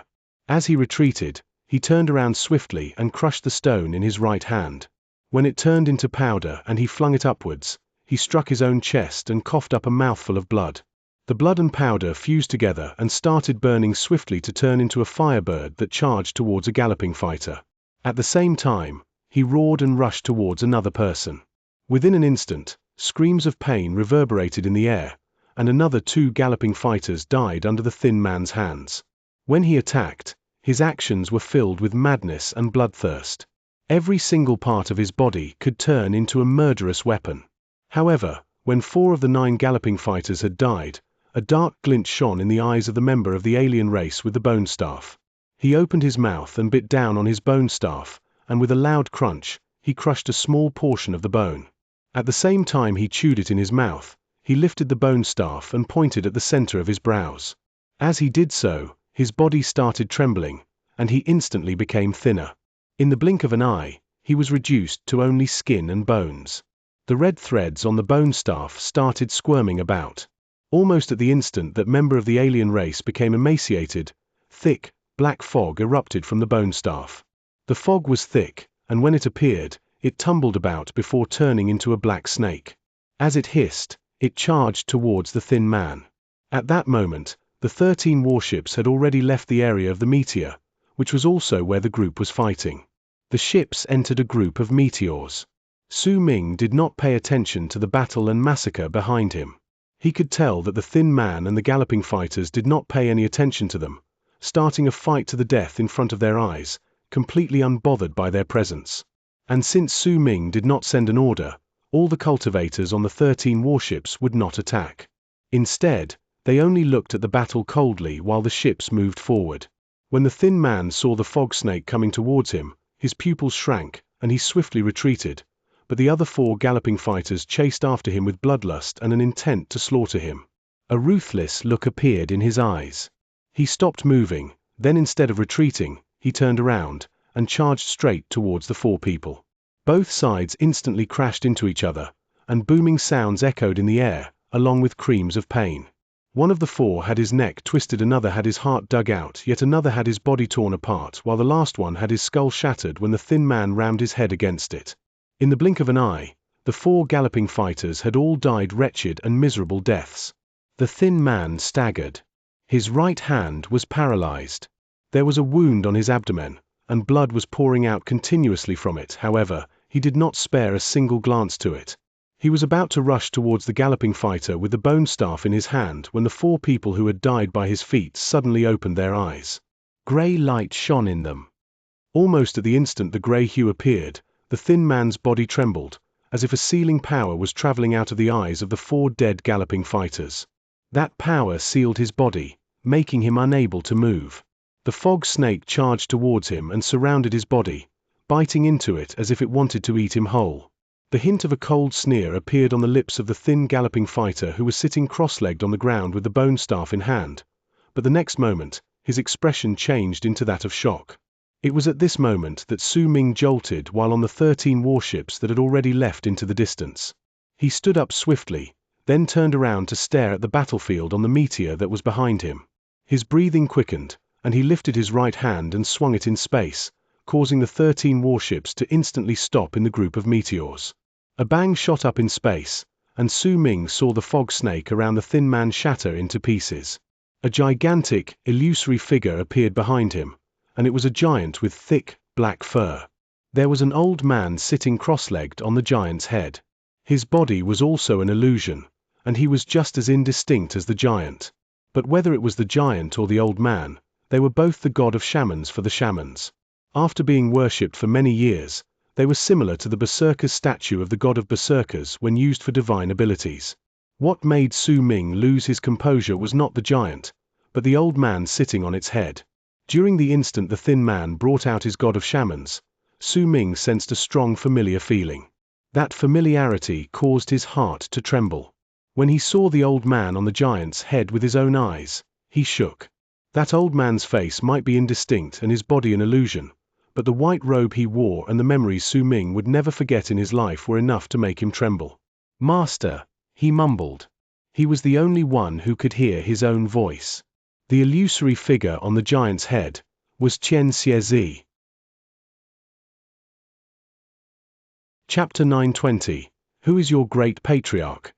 A: As he retreated, he turned around swiftly and crushed the stone in his right hand. When it turned into powder and he flung it upwards, he struck his own chest and coughed up a mouthful of blood. The blood and powder fused together and started burning swiftly to turn into a firebird that charged towards a galloping fighter. At the same time, he roared and rushed towards another person. Within an instant, screams of pain reverberated in the air, and another 2 galloping fighters died under the thin man's hands. When he attacked, his actions were filled with madness and bloodthirst. Every single part of his body could turn into a murderous weapon. However, when 4 of the 9 galloping fighters had died, a dark glint shone in the eyes of the member of the alien race with the bone staff. He opened his mouth and bit down on his bone staff, and with a loud crunch, he crushed a small portion of the bone. At the same time he chewed it in his mouth, he lifted the bone staff and pointed at the center of his brows. As he did so, his body started trembling, and he instantly became thinner. In the blink of an eye, he was reduced to only skin and bones. The red threads on the bone staff started squirming about. Almost at the instant that member of the alien race became emaciated, thick, black fog erupted from the bone staff. The fog was thick, and when it appeared, it tumbled about before turning into a black snake. As it hissed, it charged towards the thin man. At that moment, the 13 warships had already left the area of the meteor, which was also where the group was fighting. The ships entered a group of meteors. Su Ming did not pay attention to the battle and massacre behind him. He could tell that the thin man and the galloping fighters did not pay any attention to them, starting a fight to the death in front of their eyes, completely unbothered by their presence. And since Su Ming did not send an order, all the cultivators on the 13 warships would not attack. Instead, they only looked at the battle coldly while the ships moved forward. When the thin man saw the fog snake coming towards him, his pupils shrank, and he swiftly retreated, but the other 4 galloping fighters chased after him with bloodlust and an intent to slaughter him. A ruthless look appeared in his eyes. He stopped moving, then instead of retreating, he turned around and charged straight towards the 4 people. Both sides instantly crashed into each other, and booming sounds echoed in the air, along with screams of pain. One of the 4 had his neck twisted, another had his heart dug out, yet another had his body torn apart, while the last one had his skull shattered when the thin man rammed his head against it. In the blink of an eye, the 4 galloping fighters had all died wretched and miserable deaths. The thin man staggered. His right hand was paralyzed. There was a wound on his abdomen, and blood was pouring out continuously from it. However, he did not spare a single glance to it. He was about to rush towards the galloping fighter with the bone staff in his hand when the 4 people who had died by his feet suddenly opened their eyes. Grey light shone in them. Almost at the instant the grey hue appeared, the thin man's body trembled, as if a sealing power was traveling out of the eyes of the 4 dead galloping fighters. That power sealed his body, making him unable to move. The fog snake charged towards him and surrounded his body, biting into it as if it wanted to eat him whole. The hint of a cold sneer appeared on the lips of the thin galloping fighter who was sitting cross-legged on the ground with the bone staff in hand, but the next moment, his expression changed into that of shock. It was at this moment that Su Ming jolted while on the 13 warships that had already left into the distance. He stood up swiftly, then turned around to stare at the battlefield on the meteor that was behind him. His breathing quickened, and he lifted his right hand and swung it in space, causing the 13 warships to instantly stop in the group of meteors. A bang shot up in space, and Su Ming saw the fog snake around the thin man shatter into pieces. A gigantic, illusory figure appeared behind him, and it was a giant with thick, black fur. There was an old man sitting cross-legged on the giant's head. His body was also an illusion, and he was just as indistinct as the giant. But whether it was the giant or the old man, they were both the god of shamans for the shamans. After being worshipped for many years, they were similar to the berserker's statue of the god of berserkers when used for divine abilities. What made Su Ming lose his composure was not the giant, but the old man sitting on its head. During the instant the thin man brought out his god of shamans, Su Ming sensed a strong familiar feeling. That familiarity caused his heart to tremble. When he saw the old man on the giant's head with his own eyes, he shook. That old man's face might be indistinct and his body an illusion, but the white robe he wore and the memories Su Ming would never forget in his life were enough to make him tremble. "Master," he mumbled. He was the only one who could hear his own voice. The illusory figure on the giant's head was Xianxia. Chapter 920. Who is your great patriarch?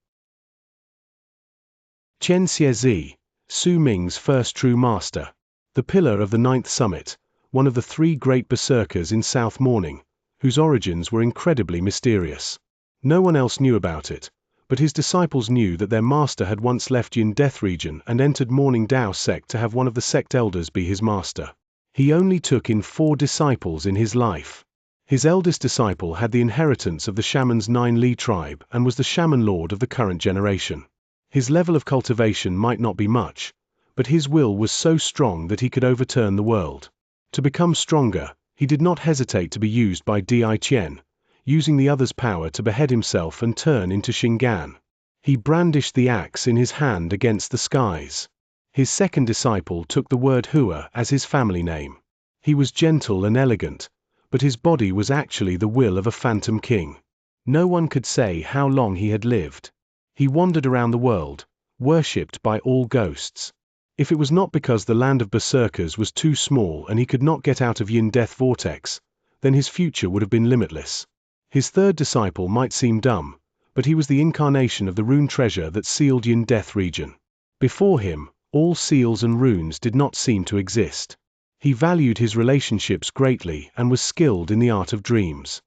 A: Xianxia, Su Ming's first true master. The pillar of the 9th summit, one of the 3 great berserkers in South Mourning, whose origins were incredibly mysterious. No one else knew about it, but his disciples knew that their master had once left Yin Death region and entered Mourning Dao sect to have one of the sect elders be his master. He only took in 4 disciples in his life. His eldest disciple had the inheritance of the shaman's 9 Li tribe and was the shaman lord of the current generation. His level of cultivation might not be much, but his will was so strong that he could overturn the world. To become stronger, he did not hesitate to be used by Di Qian, using the other's power to behead himself and turn into Xingan. He brandished the axe in his hand against the skies. His second disciple took the word Hua as his family name. He was gentle and elegant, but his body was actually the will of a phantom king. No one could say how long he had lived. He wandered around the world, worshipped by all ghosts. If it was not because the land of berserkers was too small and he could not get out of Yin Death vortex, then his future would have been limitless. His third disciple might seem dumb, but he was the incarnation of the rune treasure that sealed Yin Death region. Before him, all seals and runes did not seem to exist. He valued his relationships greatly and was skilled in the art of dreams.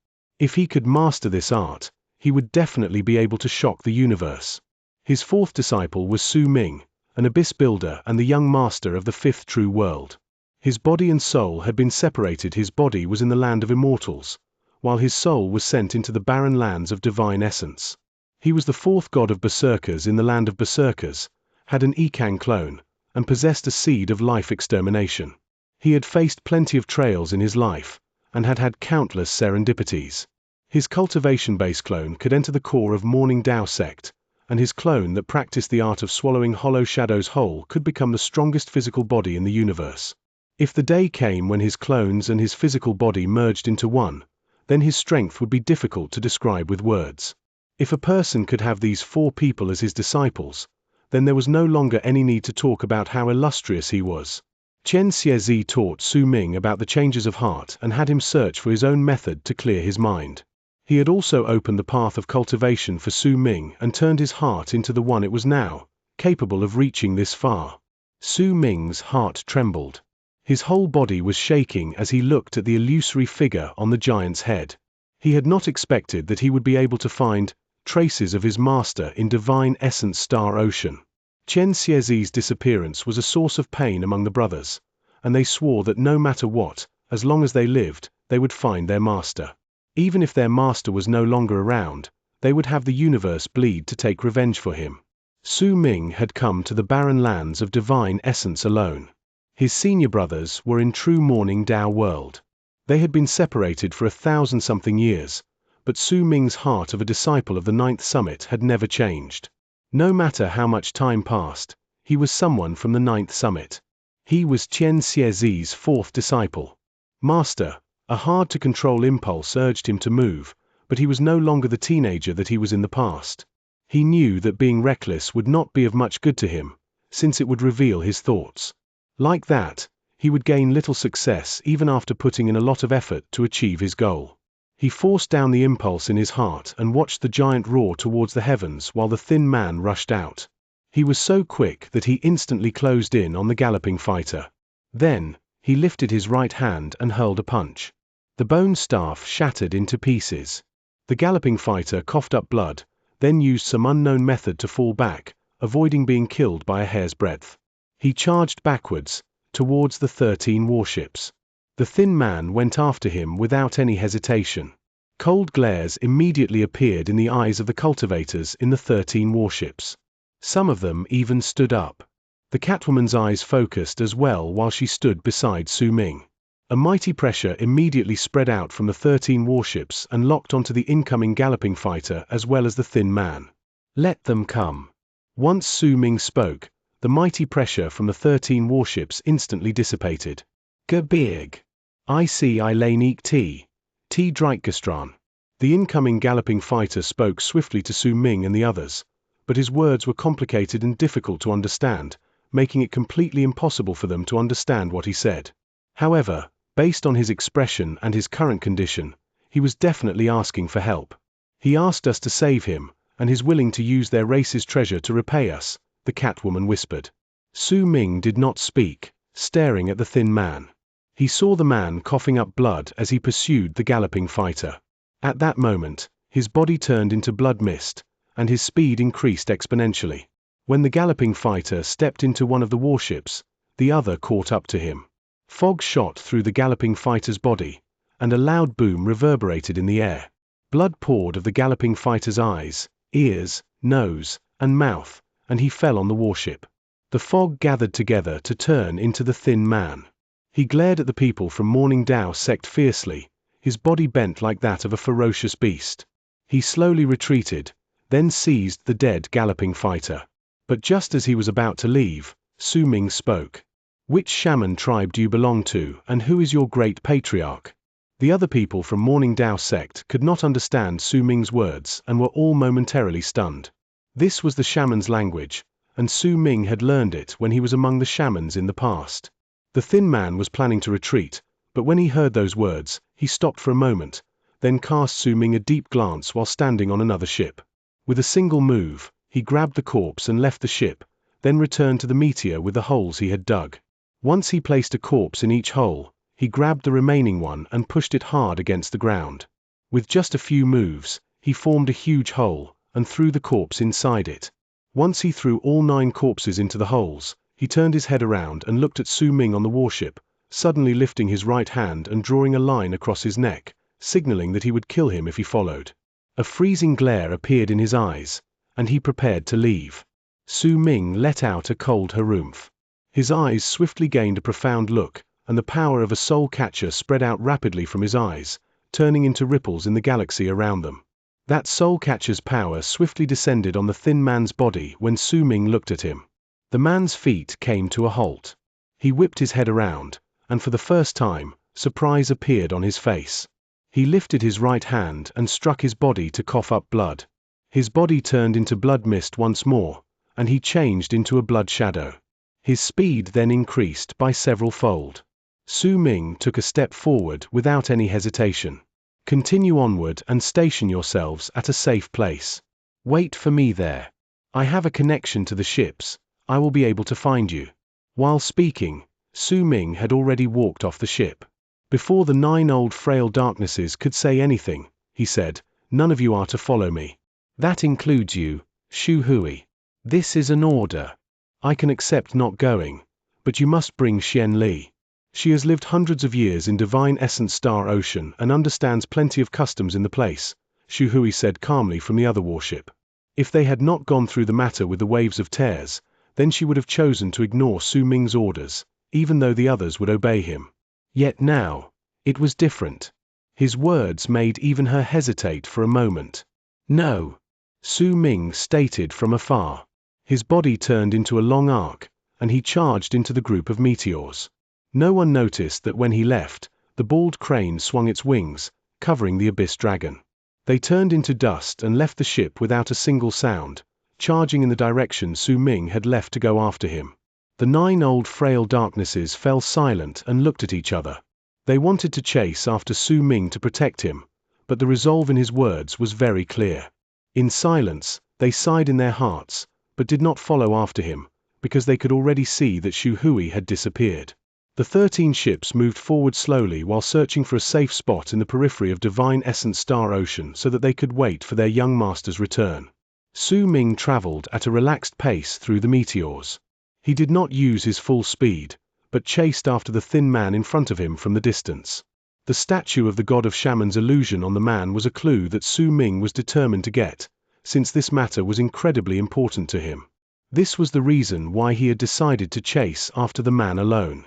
A: If he could master this art, he would definitely be able to shock the universe. His fourth disciple was Su Ming, an abyss builder and the young master of the fifth true world. His body and soul had been separated. His body was in the land of immortals, while his soul was sent into the barren lands of divine essence. He was the fourth god of berserkers in the land of berserkers, had an Ikang clone, and possessed a seed of life extermination. He had faced plenty of trails in his life, and had had countless serendipities. His cultivation-based clone could enter the core of Morning Dao sect, and his clone that practiced the art of swallowing hollow shadows whole could become the strongest physical body in the universe. If the day came when his clones and his physical body merged into one, then his strength would be difficult to describe with words. If a person could have these four people as his disciples, then there was no longer any need to talk about how illustrious he was. Xianxia taught Su Ming about the changes of heart and had him search for his own method to clear his mind. He had also opened the path of cultivation for Su Ming and turned his heart into the one it was now, capable of reaching this far. Su Ming's heart trembled. His whole body was shaking as he looked at the illusory figure on the giant's head. He had not expected that he would be able to find traces of his master in divine essence Star Ocean. Xianxia's disappearance was a source of pain among the brothers, and they swore that no matter what, as long as they lived, they would find their master. Even if their master was no longer around, they would have the universe bleed to take revenge for him. Su Ming had come to the barren lands of divine essence alone. His senior brothers were in true Morning Dao world. They had been separated for 1,000-something years, but Su Ming's heart of a disciple of the ninth summit had never changed. No matter how much time passed, he was someone from the ninth summit. He was Xianxia's fourth disciple. Master, a hard-to-control impulse urged him to move, but he was no longer the teenager that he was in the past. He knew that being reckless would not be of much good to him, since it would reveal his thoughts. Like that, he would gain little success even after putting in a lot of effort to achieve his goal. He forced down the impulse in his heart and watched the giant roar towards the heavens while the thin man rushed out. He was so quick that he instantly closed in on the galloping fighter. Then, he lifted his right hand and hurled a punch. The bone staff shattered into pieces. The galloping fighter coughed up blood, then used some unknown method to fall back, avoiding being killed by a hair's breadth. He charged backwards, towards the 13 warships. The thin man went after him without any hesitation. Cold glares immediately appeared in the eyes of the cultivators in the 13 warships. Some of them even stood up. The Catwoman's eyes focused as well while she stood beside Su Ming. A mighty pressure immediately spread out from the 13 warships and locked onto the incoming galloping fighter as well as the thin man. Let them come. Once Su Ming spoke, the mighty pressure from the 13 warships instantly dissipated. Gebirg. I see I lane T. T Dreikgestran. The incoming galloping fighter spoke swiftly to Su Ming and the others, but his words were complicated and difficult to understand, making it completely impossible for them to understand what he said. However, based on his expression and his current condition, he was definitely asking for help. He asked us to save him, and is willing to use their race's treasure to repay us, the Catwoman whispered. Su Ming did not speak, staring at the thin man. He saw the man coughing up blood as he pursued the galloping fighter. At that moment, his body turned into blood mist, and his speed increased exponentially. When the galloping fighter stepped into one of the warships, the other caught up to him. Fog shot through the galloping fighter's body, and a loud boom reverberated in the air. Blood poured of the galloping fighter's eyes, ears, nose, and mouth, and he fell on the warship. The fog gathered together to turn into the thin man. He glared at the people from Morning Dao sect fiercely, his body bent like that of a ferocious beast. He slowly retreated, then seized the dead galloping fighter. But just as he was about to leave, Su Ming spoke. Which shaman tribe do you belong to, and who is your great patriarch? The other people from Morning Dao sect could not understand Su Ming's words and were all momentarily stunned. This was the shaman's language, and Su Ming had learned it when he was among the shamans in the past. The thin man was planning to retreat, but when he heard those words, he stopped for a moment, then cast Su Ming a deep glance while standing on another ship. With a single move, he grabbed the corpse and left the ship, then returned to the meteor with the holes he had dug. Once he placed a corpse in each hole, he grabbed the remaining one and pushed it hard against the ground. With just a few moves, he formed a huge hole, and threw the corpse inside it. Once he threw all 9 corpses into the holes, he turned his head around and looked at Su Ming on the warship, suddenly lifting his right hand and drawing a line across his neck, signaling that he would kill him if he followed. A freezing glare appeared in his eyes, and he prepared to leave. Su Ming let out a cold harumph. His eyes swiftly gained a profound look, and the power of a soul catcher spread out rapidly from his eyes, turning into ripples in the galaxy around them. That soul catcher's power swiftly descended on the thin man's body when Su Ming looked at him. The man's feet came to a halt. He whipped his head around, and for the first time, surprise appeared on his face. He lifted his right hand and struck his body to cough up blood. His body turned into blood mist once more, and he changed into a blood shadow. His speed then increased by several fold. Su Ming took a step forward without any hesitation. Continue onward and station yourselves at a safe place. Wait for me there. I have a connection to the ships. I will be able to find you. While speaking, Su Ming had already walked off the ship. Before the 9 old frail darknesses could say anything, he said, "None of you are to follow me. That includes you, Shu Hui. This is an order. I can accept not going, but you must bring Xian Li. She has lived hundreds of years in Divine Essence Star Ocean and understands plenty of customs in the place," Shu Hui said calmly from the other warship. If they had not gone through the matter with the waves of tears, then she would have chosen to ignore Su Ming's orders, even though the others would obey him. Yet now, it was different. His words made even her hesitate for a moment. "No," Su Ming stated from afar. His body turned into a long arc, and he charged into the group of meteors. No one noticed that when he left, the bald crane swung its wings, covering the abyss dragon. They turned into dust and left the ship without a single sound, charging in the direction Su Ming had left to go after him. The 9 old frail darknesses fell silent and looked at each other. They wanted to chase after Su Ming to protect him, but the resolve in his words was very clear. In silence, they sighed in their hearts, but did not follow after him, because they could already see that Shu Hui had disappeared. The 13 ships moved forward slowly while searching for a safe spot in the periphery of Divine Essence Star Ocean so that they could wait for their young master's return. Su Ming traveled at a relaxed pace through the meteors. He did not use his full speed, but chased after the thin man in front of him from the distance. The statue of the god of Shaman's illusion on the man was a clue that Su Ming was determined to get, since this matter was incredibly important to him. This was the reason why he had decided to chase after the man alone.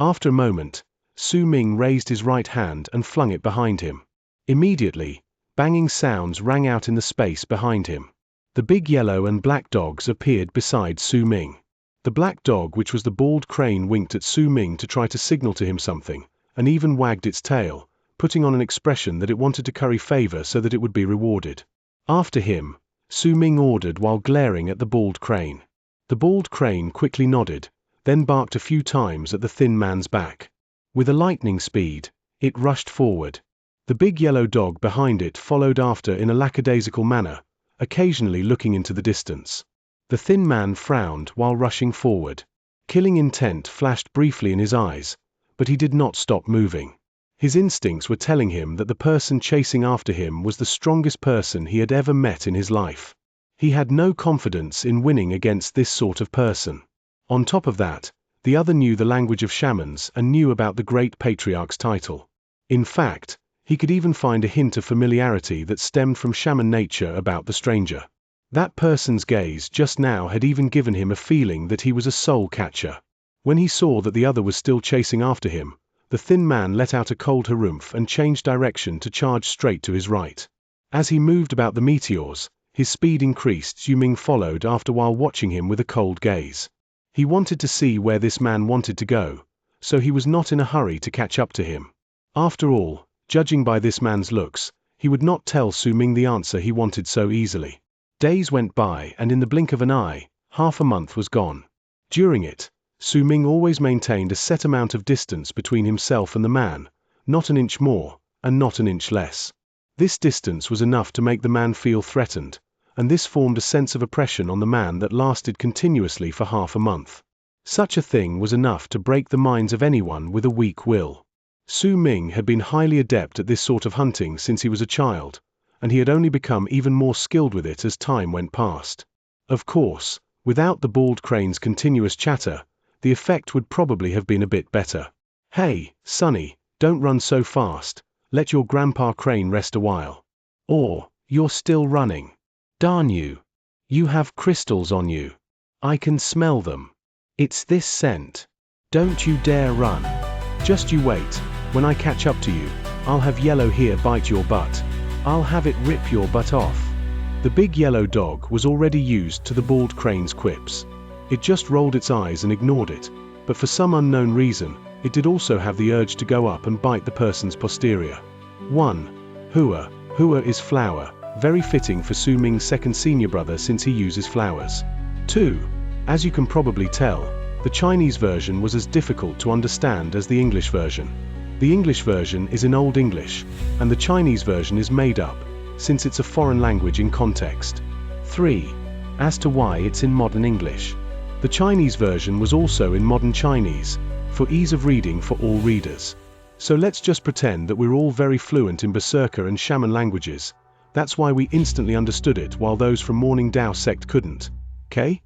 A: After a moment, Su Ming raised his right hand and flung it behind him. Immediately, banging sounds rang out in the space behind him. The big yellow and black dogs appeared beside Su Ming. The black dog, which was the bald crane, winked at Su Ming to try to signal to him something, and even wagged its tail, putting on an expression that it wanted to curry favor so that it would be rewarded. After him, Su Ming ordered while glaring at the bald crane. The bald crane quickly nodded, then barked a few times at the thin man's back. With a lightning speed, it rushed forward. The big yellow dog behind it followed after in a lackadaisical manner, occasionally looking into the distance. The thin man frowned while rushing forward. Killing intent flashed briefly in his eyes, but he did not stop moving. His instincts were telling him that the person chasing after him was the strongest person he had ever met in his life. He had no confidence in winning against this sort of person. On top of that, the other knew the language of shamans and knew about the Great Patriarch's title. In fact, he could even find a hint of familiarity that stemmed from shaman nature about the stranger. That person's gaze just now had even given him a feeling that he was a soul catcher. When he saw that the other was still chasing after him, the thin man let out a cold harumph and changed direction to charge straight to his right. As he moved about the meteors, his speed increased. Su Ming followed after while watching him with a cold gaze. He wanted to see where this man wanted to go, so he was not in a hurry to catch up to him. After all, judging by this man's looks, he would not tell Su Ming the answer he wanted so easily. Days went by and in the blink of an eye, half a month was gone. During it, Su Ming always maintained a set amount of distance between himself and the man, not an inch more, and not an inch less. This distance was enough to make the man feel threatened, and this formed a sense of oppression on the man that lasted continuously for half a month. Such a thing was enough to break the minds of anyone with a weak will. Su Ming had been highly adept at this sort of hunting since he was a child, and he had only become even more skilled with it as time went past. Of course, without the bald crane's continuous chatter, the effect would probably have been a bit better. "Hey, Sonny, don't run so fast, let your grandpa crane rest a while." Or, "You're still running. Darn you. You have crystals on you. I can smell them. It's this scent. Don't you dare run. Just you wait, when I catch up to you, I'll have Yellow here bite your butt. I'll have it rip your butt off." The big yellow dog was already used to the bald crane's quips. It just rolled its eyes and ignored it, but for some unknown reason, it did also have the urge to go up and bite the person's posterior. 1. Hua. Hua is flower, very fitting for Su Ming's second senior brother since he uses flowers. 2. As you can probably tell, the Chinese version was as difficult to understand as the English version. The English version is in Old English, and the Chinese version is made up, since it's a foreign language in context. 3. As to why it's in modern English. The Chinese version was also in modern Chinese, for ease of reading for all readers. So let's just pretend that we're all very fluent in Berserker and Shaman languages. That's why we instantly understood it while those from Morning Dao sect couldn't. Okay?